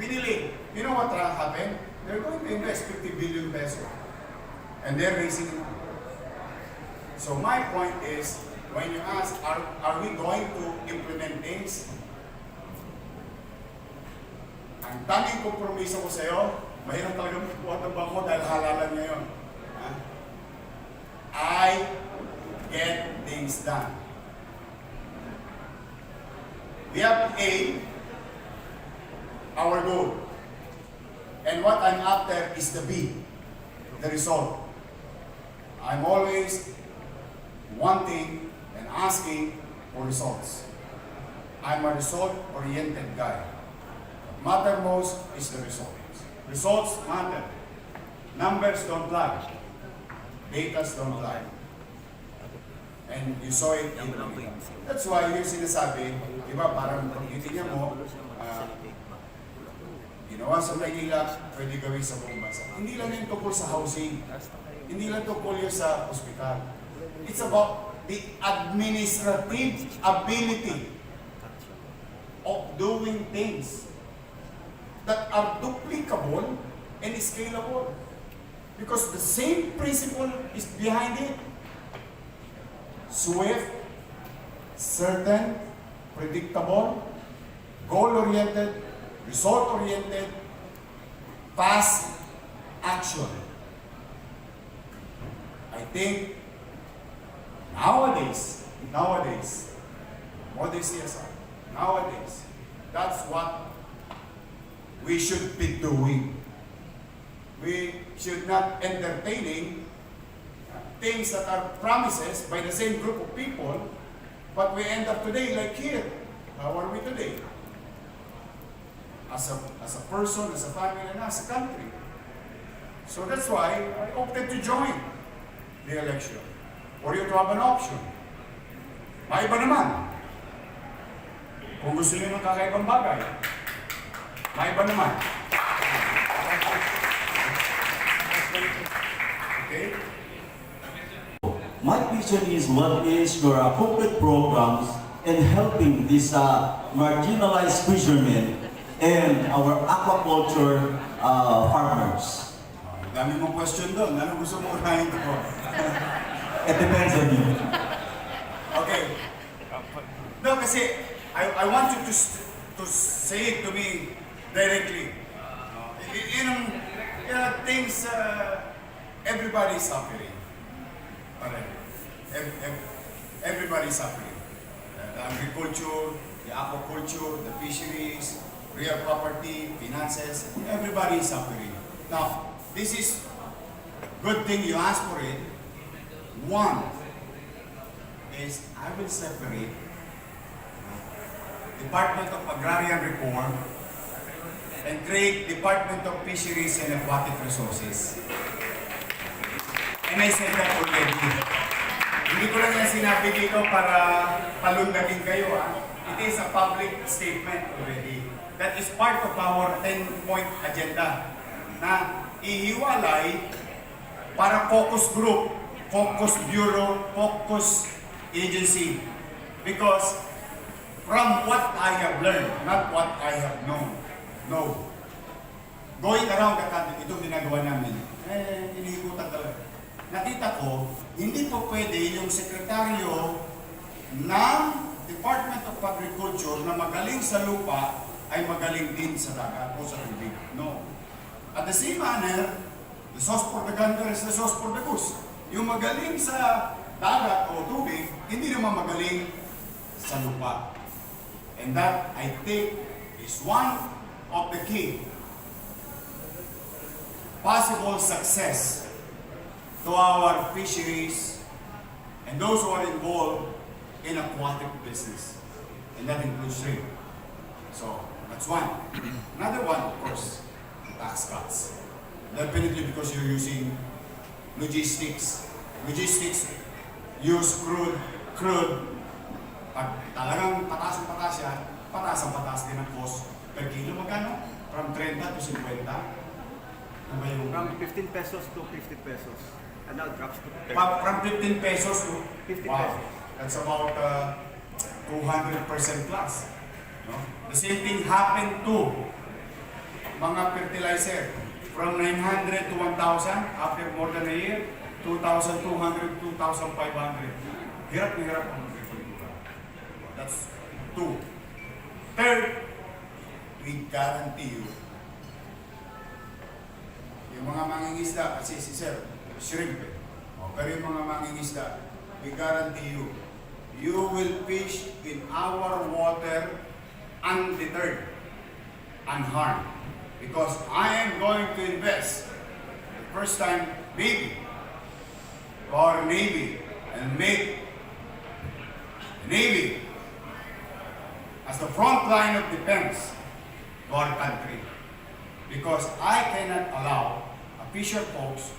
[SPEAKER 8] Binili. You know what happened? They're going to invest 50 billion pesos. And they're raising it. So my point is, when you ask, are we going to implement things? Ang tanging kompromiso ko sa iyo, mahirap talaga magbuhat ng bangko dahil halalan niya yun. I get things done. We have A, our goal. And what I'm after is the B, the result. I'm always wanting and asking for results. I'm a result-oriented guy. What matters most is the results. Results matter. Numbers don't lie. Data don't lie. And you saw it in Balita. That's why yung sinasabi, di ba, parang pag titignan mo, ginawa sa Maynila, pwede gawin sa buong bansa. Hindi lang yung tungkol sa housing. Hindi lang tungkol yung sa hospital. It's about the administrative ability of doing things that are duplicable and scalable. Because the same principle is behind it. Swift, certain, predictable, goal-oriented, result-oriented, fast action. I think nowadays, more than CSR, nowadays, that's what we should be doing. We should not entertaining things that are promises by the same group of people, but we end up today like here. How are we today? As a person, as a family, and as a country. So that's why I opted to join the election. For you to have an option. Maiba naman. Kung gusto niyo ng kakaibang bagay, maiba naman. Okay?
[SPEAKER 10] My vision is what is your appropriate programs in helping these marginalized fishermen and our aquaculture farmers.
[SPEAKER 8] Dami mong question doon. Ano gusto mo unahin ko?
[SPEAKER 10] It depends on you.
[SPEAKER 8] Okay. No, kasi I want you to say it to me directly. Things everybody's suffering. Everybody's suffering. The agriculture, the aquaculture, the fisheries, real property, finances, everybody is suffering. Now, this is good thing you asked for it. One is I will separate Department of Agrarian Reform and create Department of Fisheries and Aquatic Resources. And I said that already. Hindi ko lang yan sinabi dito para palundagin kayo. It is a public statement already. That is part of our 10-point agenda na ihiwalay para focus group, focus bureau, focus agency. Because from what I have learned, not what I have known, no. Going around the country, itong ginagawa namin, iniikutan talaga. Nakita ko, hindi po pwede yung sekretaryo ng Department of Agriculture na magaling sa lupa ay magaling din sa dagat o sa tubig. No. At the same manner, the sauce for the gander is the sauce for the goose. Yung magaling sa dagat o tubig, hindi naman magaling sa lupa. And that, I think, is one of the key possible success to our fisheries and those who are involved in aquatic business. And that includes shrimp. So, that's one. Another one, of course, tax cuts. Definitely because you're using logistics. Logistics use crude. Pag talagang patas yan, patas din ang cost per kilo. Magkano? From 30 to 50. Ano ba yung?
[SPEAKER 11] From 15 pesos to 50 pesos. And now drops to 30.
[SPEAKER 8] From 15 pesos to
[SPEAKER 11] 50
[SPEAKER 8] wow,
[SPEAKER 11] pesos.
[SPEAKER 8] That's about 200% plus. No? The same thing happened to mga fertilizer. From 900 to 1,000 after more than a year, 2,200, 2,500. Hirap na hirap ang agricultura. That's two. Third, we guarantee you, yung mga mangingisda, kasi si Sir, shrimp eh. Pero yung mga mangingisda, we guarantee you, you will fish in our water undeterred, unharmed. Because I am going to invest the first time maybe to our Navy and make the Navy as the front line of defense to our country. Because I cannot allow a fisher folks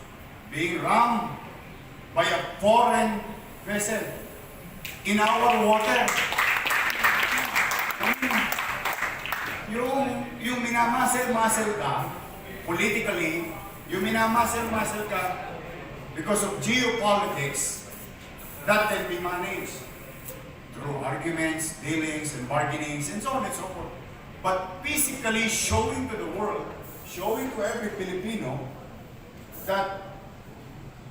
[SPEAKER 8] being rammed by a foreign vessel in our water. Yung minamuscle ka, politically, yung minamuscle ka because of geopolitics, that can be managed through arguments, dealings, and bargainings, and so on and so forth. But physically showing to the world, showing to every Filipino that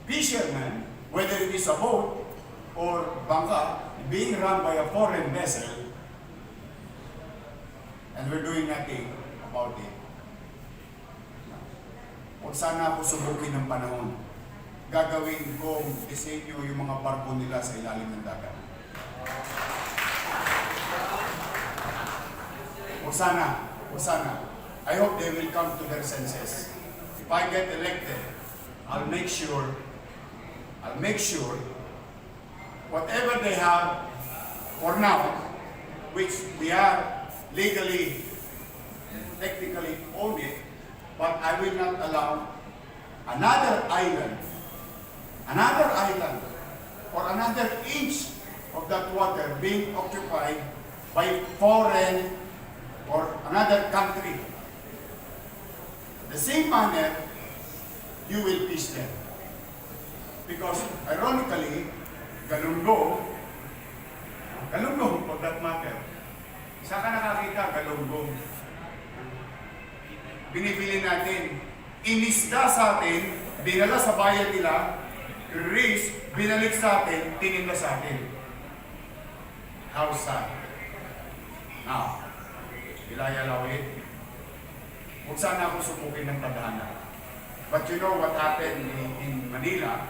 [SPEAKER 8] fishermen, whether it is a boat or bangka, being run by a foreign vessel, and we're doing nothing about it. Huwag sana ako subukin ng panahon. Gagawin kong disenyo yung mga barko nila sa ilalim ng dagat. Huwag sana. I hope they will come to their senses. If I get elected, I'll make sure whatever they have for now, which we are legally, technically own it, but I will not allow another island or another inch of that water being occupied by foreign or another country. The same manner, you will fish them. Because ironically, galunggong for that matter, saan ka nakakita galunggong? Binibili natin, inisda sa atin, dinala sa bayan nila, release, binalik sa atin, tininda sa atin. How sad. Now, Ilaya Lawit, huwag sana ako subukin ng tadhana. But you know what happened in Manila?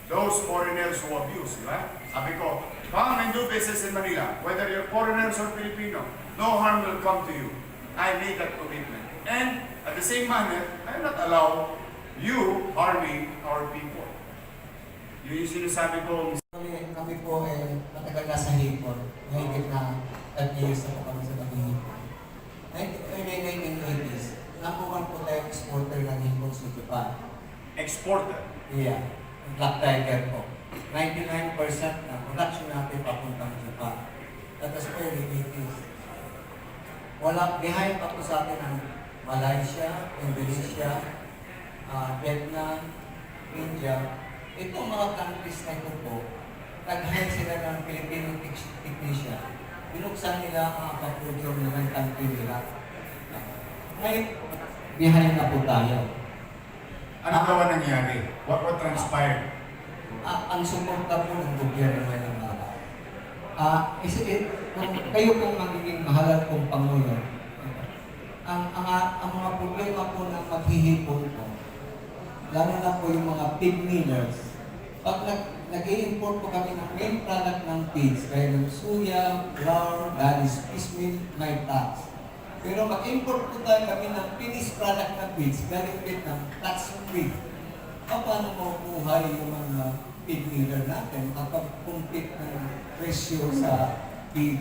[SPEAKER 8] Those foreigners who abuse, di ba? Sabi ko, come and do business in Manila, whether you're foreigners or Filipino, no harm will come to you. I made that commitment. And at the same manner, I will not allow you harming our people. Yun yung sinasabi ko.
[SPEAKER 7] Kami po matagal na sa hipon. Mahigit na 10 years na po kami sa pag-hipon. Early 1980s, number 1 po tayo exporter ng hipon sa Japan.
[SPEAKER 8] Exporter?
[SPEAKER 7] Yeah. Black Tiger po. 99% na production natin papuntang Japan. That was early 80s. Behind pa po sa atin ang Malaysia, Indonesia, Vietnam, India. Itong mga countries na ito po, nag-hire sila ng Filipino technician. Binuksan nila ang aquaculture ng country nila. Ngayon, behind na po tayo.
[SPEAKER 8] Ano gawa nangyari? What transpired?
[SPEAKER 7] Ang suporta po ng gobyerno ngayon kung kayo pong magiging mahal kong Pangulo, ang mga problema po ng maghihipon po, lalo na po yung mga pig millers, pag nag-i-import po kami ng main product ng pigs, kaya ng suya, flour, dalis, fish meal, may tax. Pero mag-import po tayo kami ng finished product ng pigs, galing Vietnam, tax-free. Paano makukuha yung mga pig miller natin kapag compete ng presyo sa pig?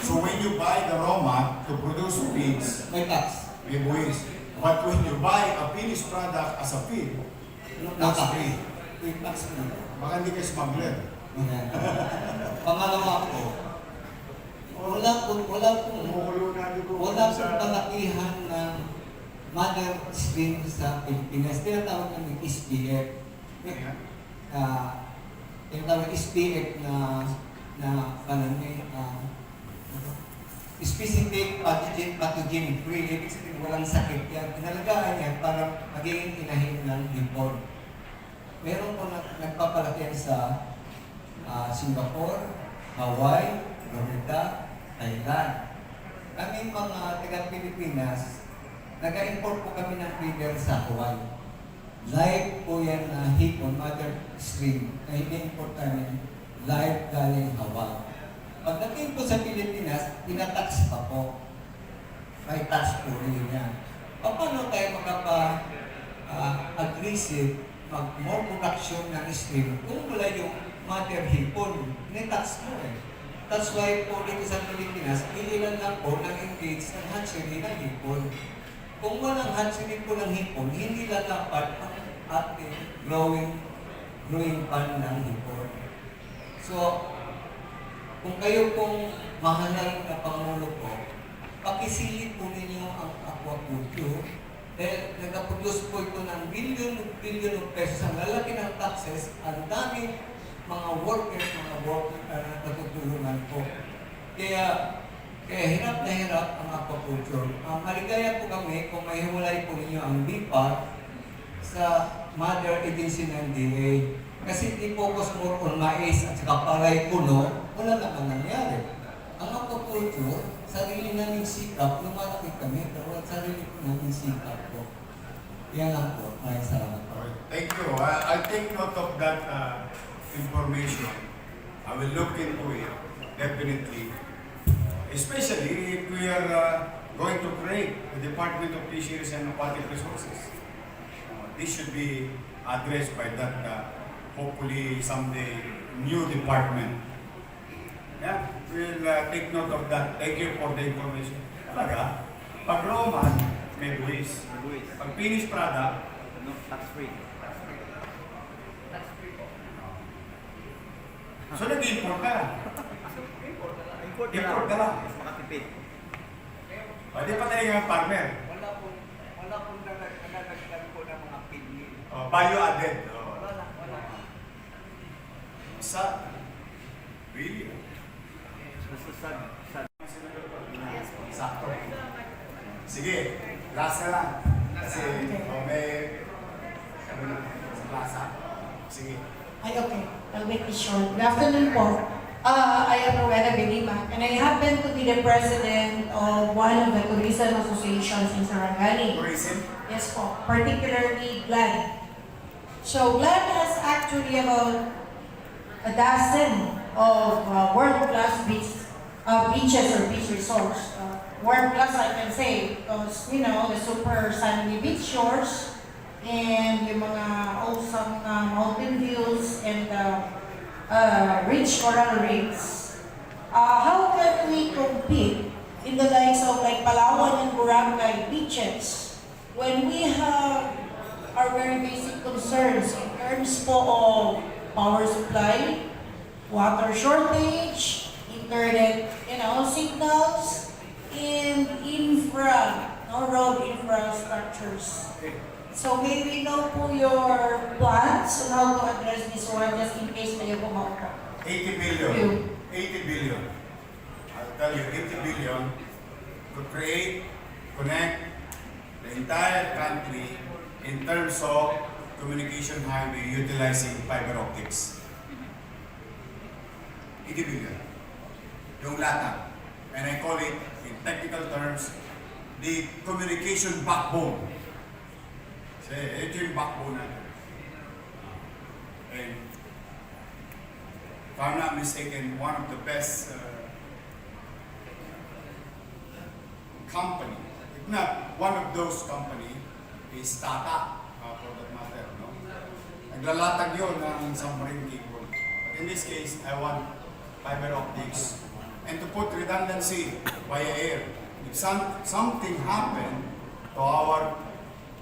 [SPEAKER 8] So when you buy the raw mat to produce pigs,
[SPEAKER 7] may tax.
[SPEAKER 8] May buwis. But when you buy a finished product as a pig, tax-free.
[SPEAKER 7] Tax-free.
[SPEAKER 8] Baka hindi ka smuggler.
[SPEAKER 7] Pangalawa po, wala pong palakihan ng mother stream sa Pilipinas. Tinatawag namin SPF. Tinatawag SPF na specific pathogen free. Ibig sabihin walang sakit yan. Pinalagaan yan para magiging inahin ng hipon. Meron po nagpapalaki sa Singapore, Hawaii, Florida, Thailand. Kaming mga taga-Pilipinas, nag-import po kami ng feeder sa Hawaii. Live po yan na hipon, mother stream, na ini-import namin live galing Hawaii. Pagdating po sa Pilipinas, tinatax pa po. May tax po rin yan. Paano tayo magpa-aggressive, mag-more production ng stream kung wala yung mother hipon? Ni-tax mo eh. That's why po dito sa Pilipinas, ilan lang po nag-engage ng hatchery ng hipon. Kung walang hatchery po ng hipon, hindi lalapat ang ating growing pan ng hipon. So,
[SPEAKER 12] kung kayo pong mahal na Pangulo po, pakisilip po ninyo ang aquaculture. Dahil nag-produce po ito ng billion of pesos. Ang lalaki ng taxes, ang daming mga workers na natutulungan po. Kaya hirap na hirap ang aquaculture. Maligaya po kami kung may hiwalay po ninyo ang BIPA sa mother agency ng DA. Kasi di focus more on mais at saka palay puno, wala naman nangyari. Ang aquaculture, sarili naming sikap, lumalaki kami, pero sarili naming sikap po. Yan lang po. Maraming salamat po.
[SPEAKER 8] Thank you. I'll take note of that information. I will look into it, definitely. Especially if we are going to create the Department of Fisheries and Aquatic Resources. This should be addressed by that, hopefully someday, new department. Yeah, we'll take note of that. Thank you for the information. Talaga, pag Roman, may buwis. Pag finished product,
[SPEAKER 11] No, tax-free.
[SPEAKER 8] so nag-import ka.
[SPEAKER 11] Import
[SPEAKER 8] Import ka lang.
[SPEAKER 11] Mas makatipid.
[SPEAKER 8] Pwede pa tayo yung farmer.
[SPEAKER 11] Wala pong nagdagdag po ng mga kidney.
[SPEAKER 8] Value-added.
[SPEAKER 11] Wala.
[SPEAKER 8] Sa really?
[SPEAKER 11] Basta sad.
[SPEAKER 8] Sakto. Sige, last na lang. Kasi may sa plaza. Sige.
[SPEAKER 13] Ay, okay. I'll make it short. Good afternoon po. I am Rowena Benima, and I happen to be the president of one of the tourism associations in Sarangani.
[SPEAKER 8] Tourism?
[SPEAKER 13] Yes po, particularly GLAD. So GLAD has actually about a dozen of world-class beaches or beach resorts. World-class, I can say, because, you know, the super sandy beach shores, and yung mga awesome mountain views and rich coral reefs. How can we compete in the likes of like Palawan and Boracay beaches when we have our very basic concerns in terms po of power supply, water shortage, internet, signals, and road infrastructures. So may we know po your plans on how to address this one just in case na yung pumawa?
[SPEAKER 8] 80 billion. 80 billion. I'll tell you, 80 billion to connect the entire country in terms of communication highway utilizing fiber optics. 80 billion. Yung lata. And I call it, in technical terms, the communication backbone. Ito yung backbone natin. And if I'm not mistaken, one of the best company, if not one of those company, is Tata, for that matter. No? Naglalatag yun ng submarine cable. But in this case, I want fiber optics. And to put redundancy via air. If something happened to our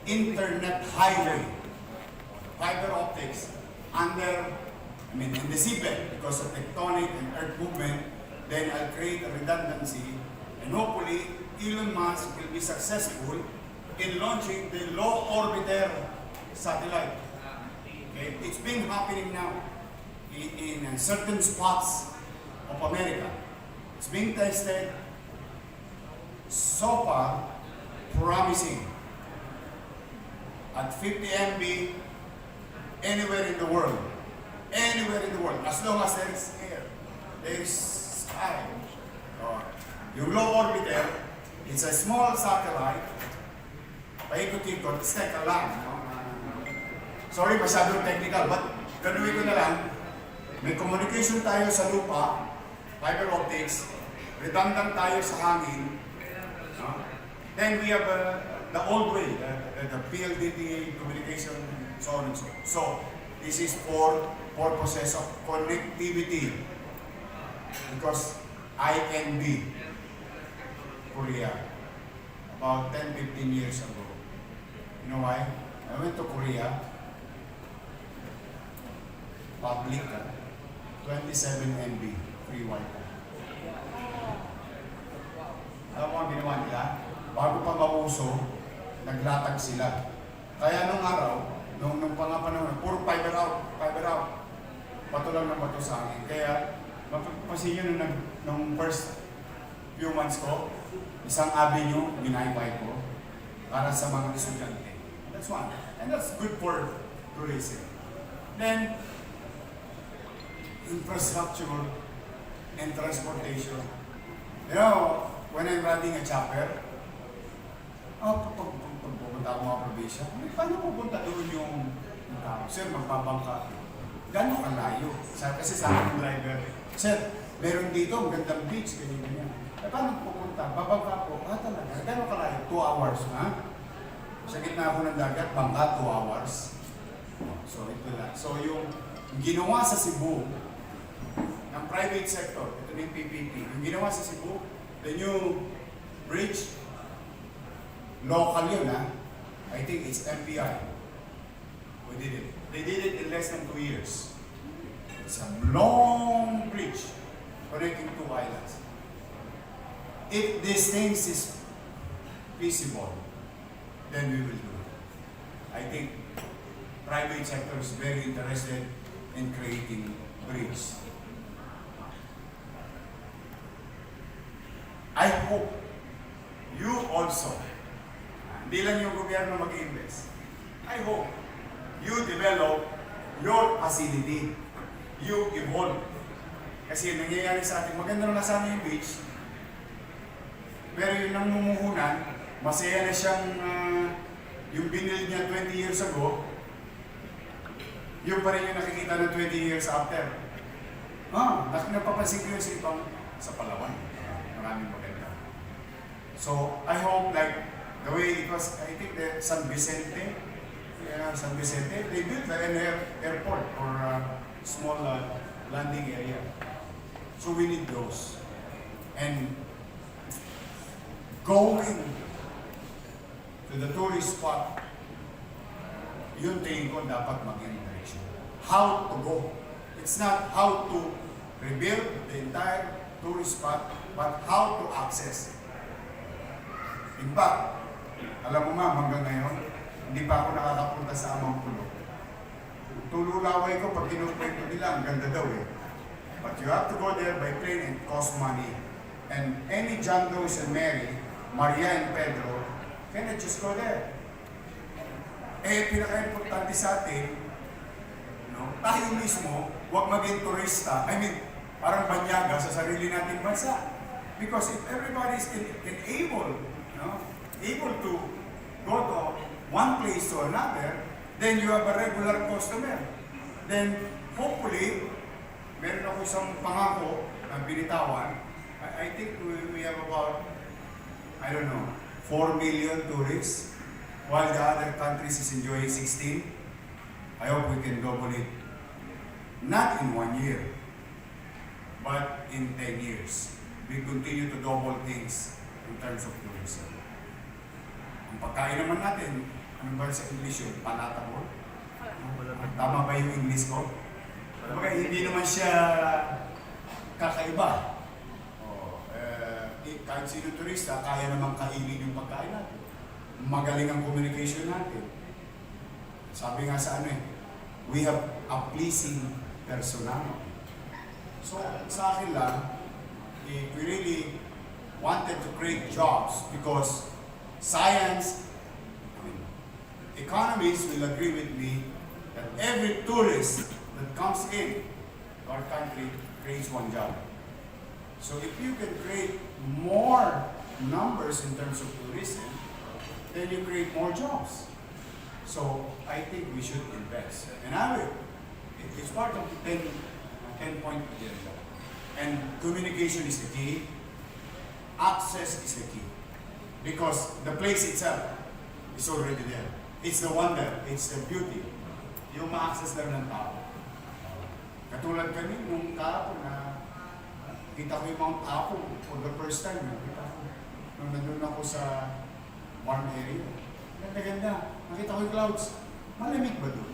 [SPEAKER 8] internet highway, fiber optics, in the seabed because of tectonic and earth movement, then I'll create a redundancy, and hopefully Elon Musk will be successful in launching the low orbiter satellite. Okay? It's been happening now in certain spots of America. It's being tested. So far, promising. At 50 MB, anywhere in the world. Anywhere in the world. As long as there is air, there is sky. Yung low orbiter, it's a small satellite. Paikot-ikot, teka lang. Sorry, masyadong technical, but gano'y ko na lang. May communication tayo sa lupa, fiber optics, redundant tayo sa hangin. Then we have the old way, the PLDT communication, so on and so on. So, this is for purposes of connectivity. Because I can be Korea about 10-15 years ago. You know why? I went to Korea, public, 27 MB free Wi-Fi. ginawa nila? Bago pa mauso, naglatag sila. Kaya nung araw, nung panahon, puro fiber out. Bato lang ng bato sa akin. Kaya, mapapansin nyo nung first few months ko, isang avenue, binaybay ko para sa mga estudyante. That's one. And that's good for tourism. Then, infrastructure and transportation. You know, when I'm riding a chopper, pag pupunta ako mga probinsya, paano pupunta doon yung tao? Sir, magbabangka. Gano'n kalayo? Kasi sa akin driver, sir, meron dito, ang gandang beach, ganyan. Paano pupunta? Babangka po. Talaga. Gano'n kalayo? 2 hours, ha? Sa gitna ako ng dagat, bangka, 2 hours. So, ito lang. So, yung ginawa sa Cebu, ng private sector, ito na yung PPP, yung ginawa sa Cebu, the new bridge, local yun, ha? I think it's MPI. We did it. They did it in less than 2 years. It's a long bridge connecting 2 islands. If these things is feasible, then we will do it. I think private sector is very interested in creating bridges. I hope you also, hindi lang yung gobyerno mag-invest, I hope you develop your facility, you evolve. Kasi nangyayari sa atin, maganda na sana yung beach, pero yung namumuhunan, masaya na siyang yung binil niya 20 years ago, yung pa rin yung nakikita ng 20 years after. Napapansin ko yun sa ibang sa Palawan. Maraming maganda. So, I hope like the way it was, I think the San Vicente, they built an airport or a small landing area. So we need those. And going to the tourist spot, yun tingin ko dapat maging direction. How to go. It's not how to rebuild the entire tourist spot, but how to access. In fact, alam mo ma'am, hanggang ngayon, hindi pa ako nakakapunta sa Amang Pulo. Tululaway ko pag kinukwento nila, ang ganda daw eh. But you have to go there by plane and cost money. And any John Doe and Mary, Maria and Pedro, cannot just go there. Pinaka-importante sa atin, tayo mismo, huwag maging turista. I mean, parang banyaga sa sarili nating bansa. Because if everybody is able to go to one place to another, then you have a regular customer. Then, hopefully, meron ako isang pangako na binitawan. I think we have about, 4 million tourists, while the other countries is enjoying 16. I hope we can double it. Not in 1 year, but in 10 years. We continue to double things in terms of tourism. Ang pagkain naman natin, ano ba sa English yun? Palatable? Tama ba yung English ko? Hindi naman siya kakaiba. Kahit sino turista, kaya naman kainin yung pagkain natin. Magaling ang communication natin. Sabi nga sa we have a pleasing personality. So, sa akin lang, if we really wanted to create jobs, because science, economists will agree with me that every tourist that comes in our country creates 1 job. So if you can create more numbers in terms of tourism, then you create more jobs. So I think we should invest. And I will. It's part of the 10-point agenda. And communication is the key. Access is the key. Because the place itself is already there. It's the wonder, it's the beauty. Yung ma-access lang ng tao. Katulad kami nung kahapon na kita ko yung Mount Apo for the first time. Nakita ko. Nung nandun ako sa warm area. Ganda-ganda. Nakita ko yung clouds. Malamig ba doon?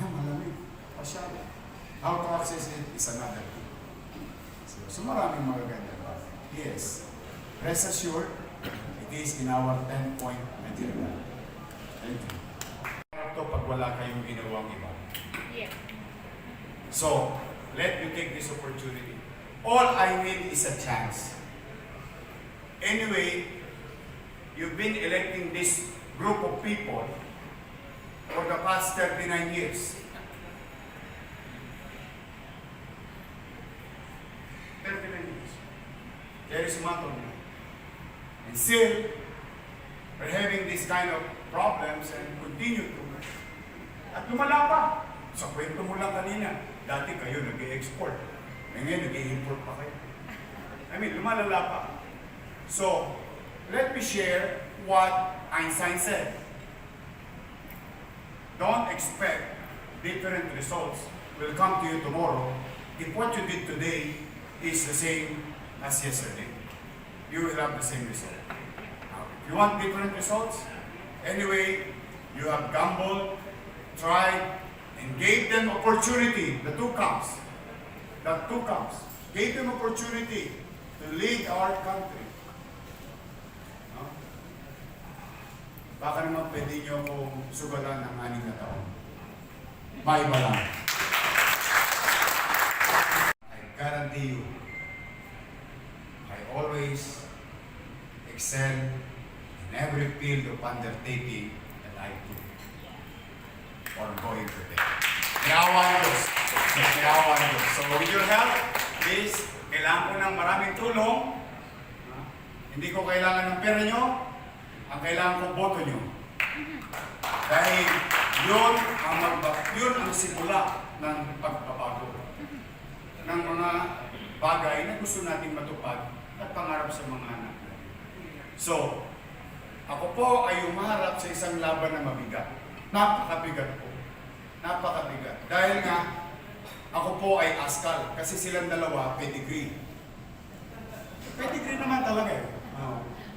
[SPEAKER 8] Malamig. Pasyado. How to access it is another thing. So maraming magaganda. Yes. Rest assured, It is in our 10-point agenda. Thank you. Ito pag wala kayong ginawang iba.
[SPEAKER 14] Yeah.
[SPEAKER 8] So, let me take this opportunity. All I need is a chance. Anyway, you've been electing this group of people for the past 39 years. 39 years. There is a month of now. And still, we're having this kind of problems and continue to. At lumala pa. Sa kwento mo lang kanina, dati kayo nag-i-export. Ngayon, nag-i-import pa kayo. I mean, lumalala pa. So, let me share what Einstein said. Don't expect different results will come to you tomorrow if what you did today is the same as yesterday. You will have the same result. Now, if you want different results, anyway, you have gambled, tried, and gave them opportunity, the two camps, gave them opportunity to lead our country. No? Baka naman pwede nyo akong sugalan ng 6 na taon. Maiba lang. I guarantee you, I always excel in every field of undertaking that I do or going to take. Kinawan Diyos. Kinawan Diyos. So with your help, please, kailangan ko ng maraming tulong. Hindi ko kailangan ng pera nyo. Ang kailangan ko boto nyo. Dahil yun ang simula ng pagbabago. Ng mga bagay na gusto nating matupad at pangarap sa mga anak. So, ako po ay umaharap sa isang laban na mabigat. Napakabigat po. Napakabigat. Dahil nga, ako po ay askal. Kasi silang dalawa, pedigree. Pedigree naman talaga eh.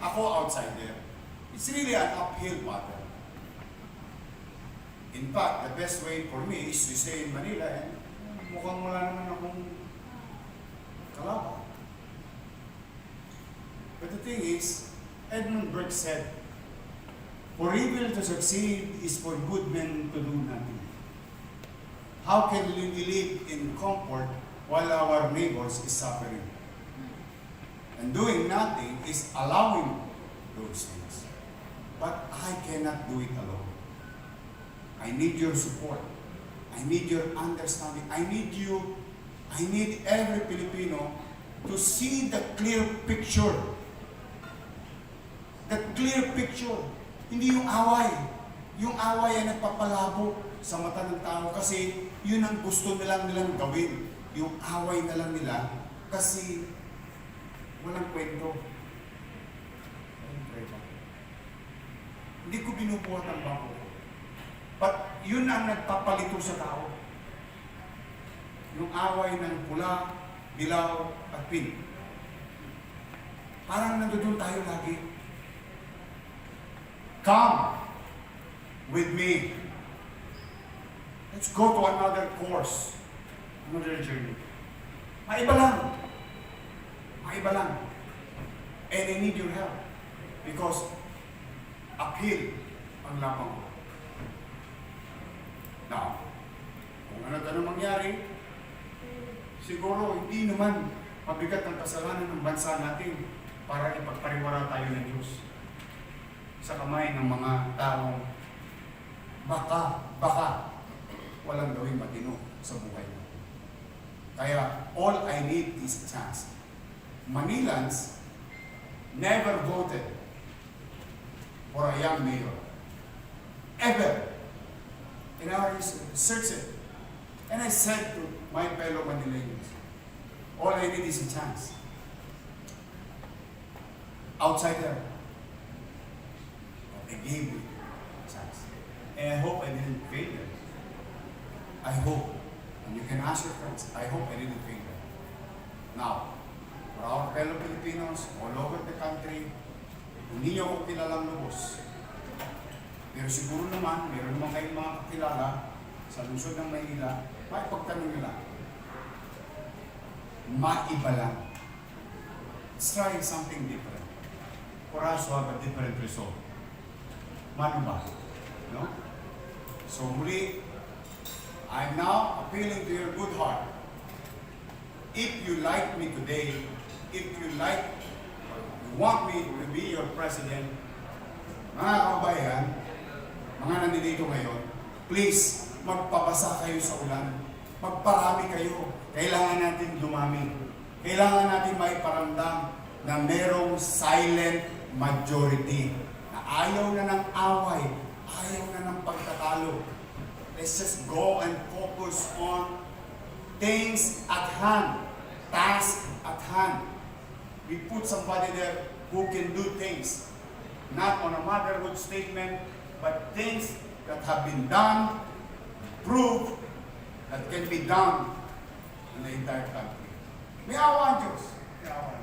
[SPEAKER 8] Ako outsider. It's really an uphill battle. In fact, the best way for me is to stay in Manila and mukhang wala naman akong kalaban. But the thing is, Edmund Burke said, for evil to succeed is for good men to do nothing. How can we live in comfort while our neighbors is suffering? And doing nothing is allowing those things. But I cannot do it alone. I need your support. I need your understanding. I need you. I need every Filipino to see the clear picture. The clear picture. Hindi yung away. Yung away ay nagpapalabo sa mata ng tao kasi yun ang gusto nilang gawin. Yung away na lang nila kasi walang kwento. Hindi ko binubuhat ang bangko. But yun ang nagpapalito sa tao. Yung away ng pula, dilaw, at pink. Parang nandoon tayo lagi. Come with me. Let's go to another course. Another journey. Maiba lang. Maiba lang. And I need your help. Because uphill ang laban ko. Now, kung ano mangyari, siguro hindi naman mabigat ang kasalanan ng bansa natin para ipagpariwara tayo ng Diyos sa kamay ng mga taong baka walang gawing matino sa buhay mo. Kaya, all I need is a chance. Manilans never voted for a young mayor. Ever. And I searched it. And I said to my fellow Manileños, all I need is a chance. Outsider. They gave me a chance. And I hope I didn't fail them. I hope. And you can ask your friends, I hope I didn't fail them. Now, for our fellow Filipinos all over the country, hindi niyo ako kilalang lubos. Pero siguro naman, meron naman kayong mga kakilala sa lungsod ng Maynila, may pagtanong nila. Maiba lang. Let's try something different. for us to have a different result. Mano ba? No? So muli, I'm now appealing to your good heart. If you like me today, if you like, or you want me to be your president, mga kabayan, mga nandito ngayon, please, magpabasa kayo sa ulan. Magparami kayo. Kailangan natin dumami. Kailangan natin maiparamdam na merong silent majority. Na ayaw na ng away. Ayaw na ng pagtatalo. Let's just go and focus on things at hand. Tasks at hand. We put somebody there who can do things. Not on a motherhood statement, but things that have been done, proved, that can be done in the entire country. May awa ang Diyos. May awa.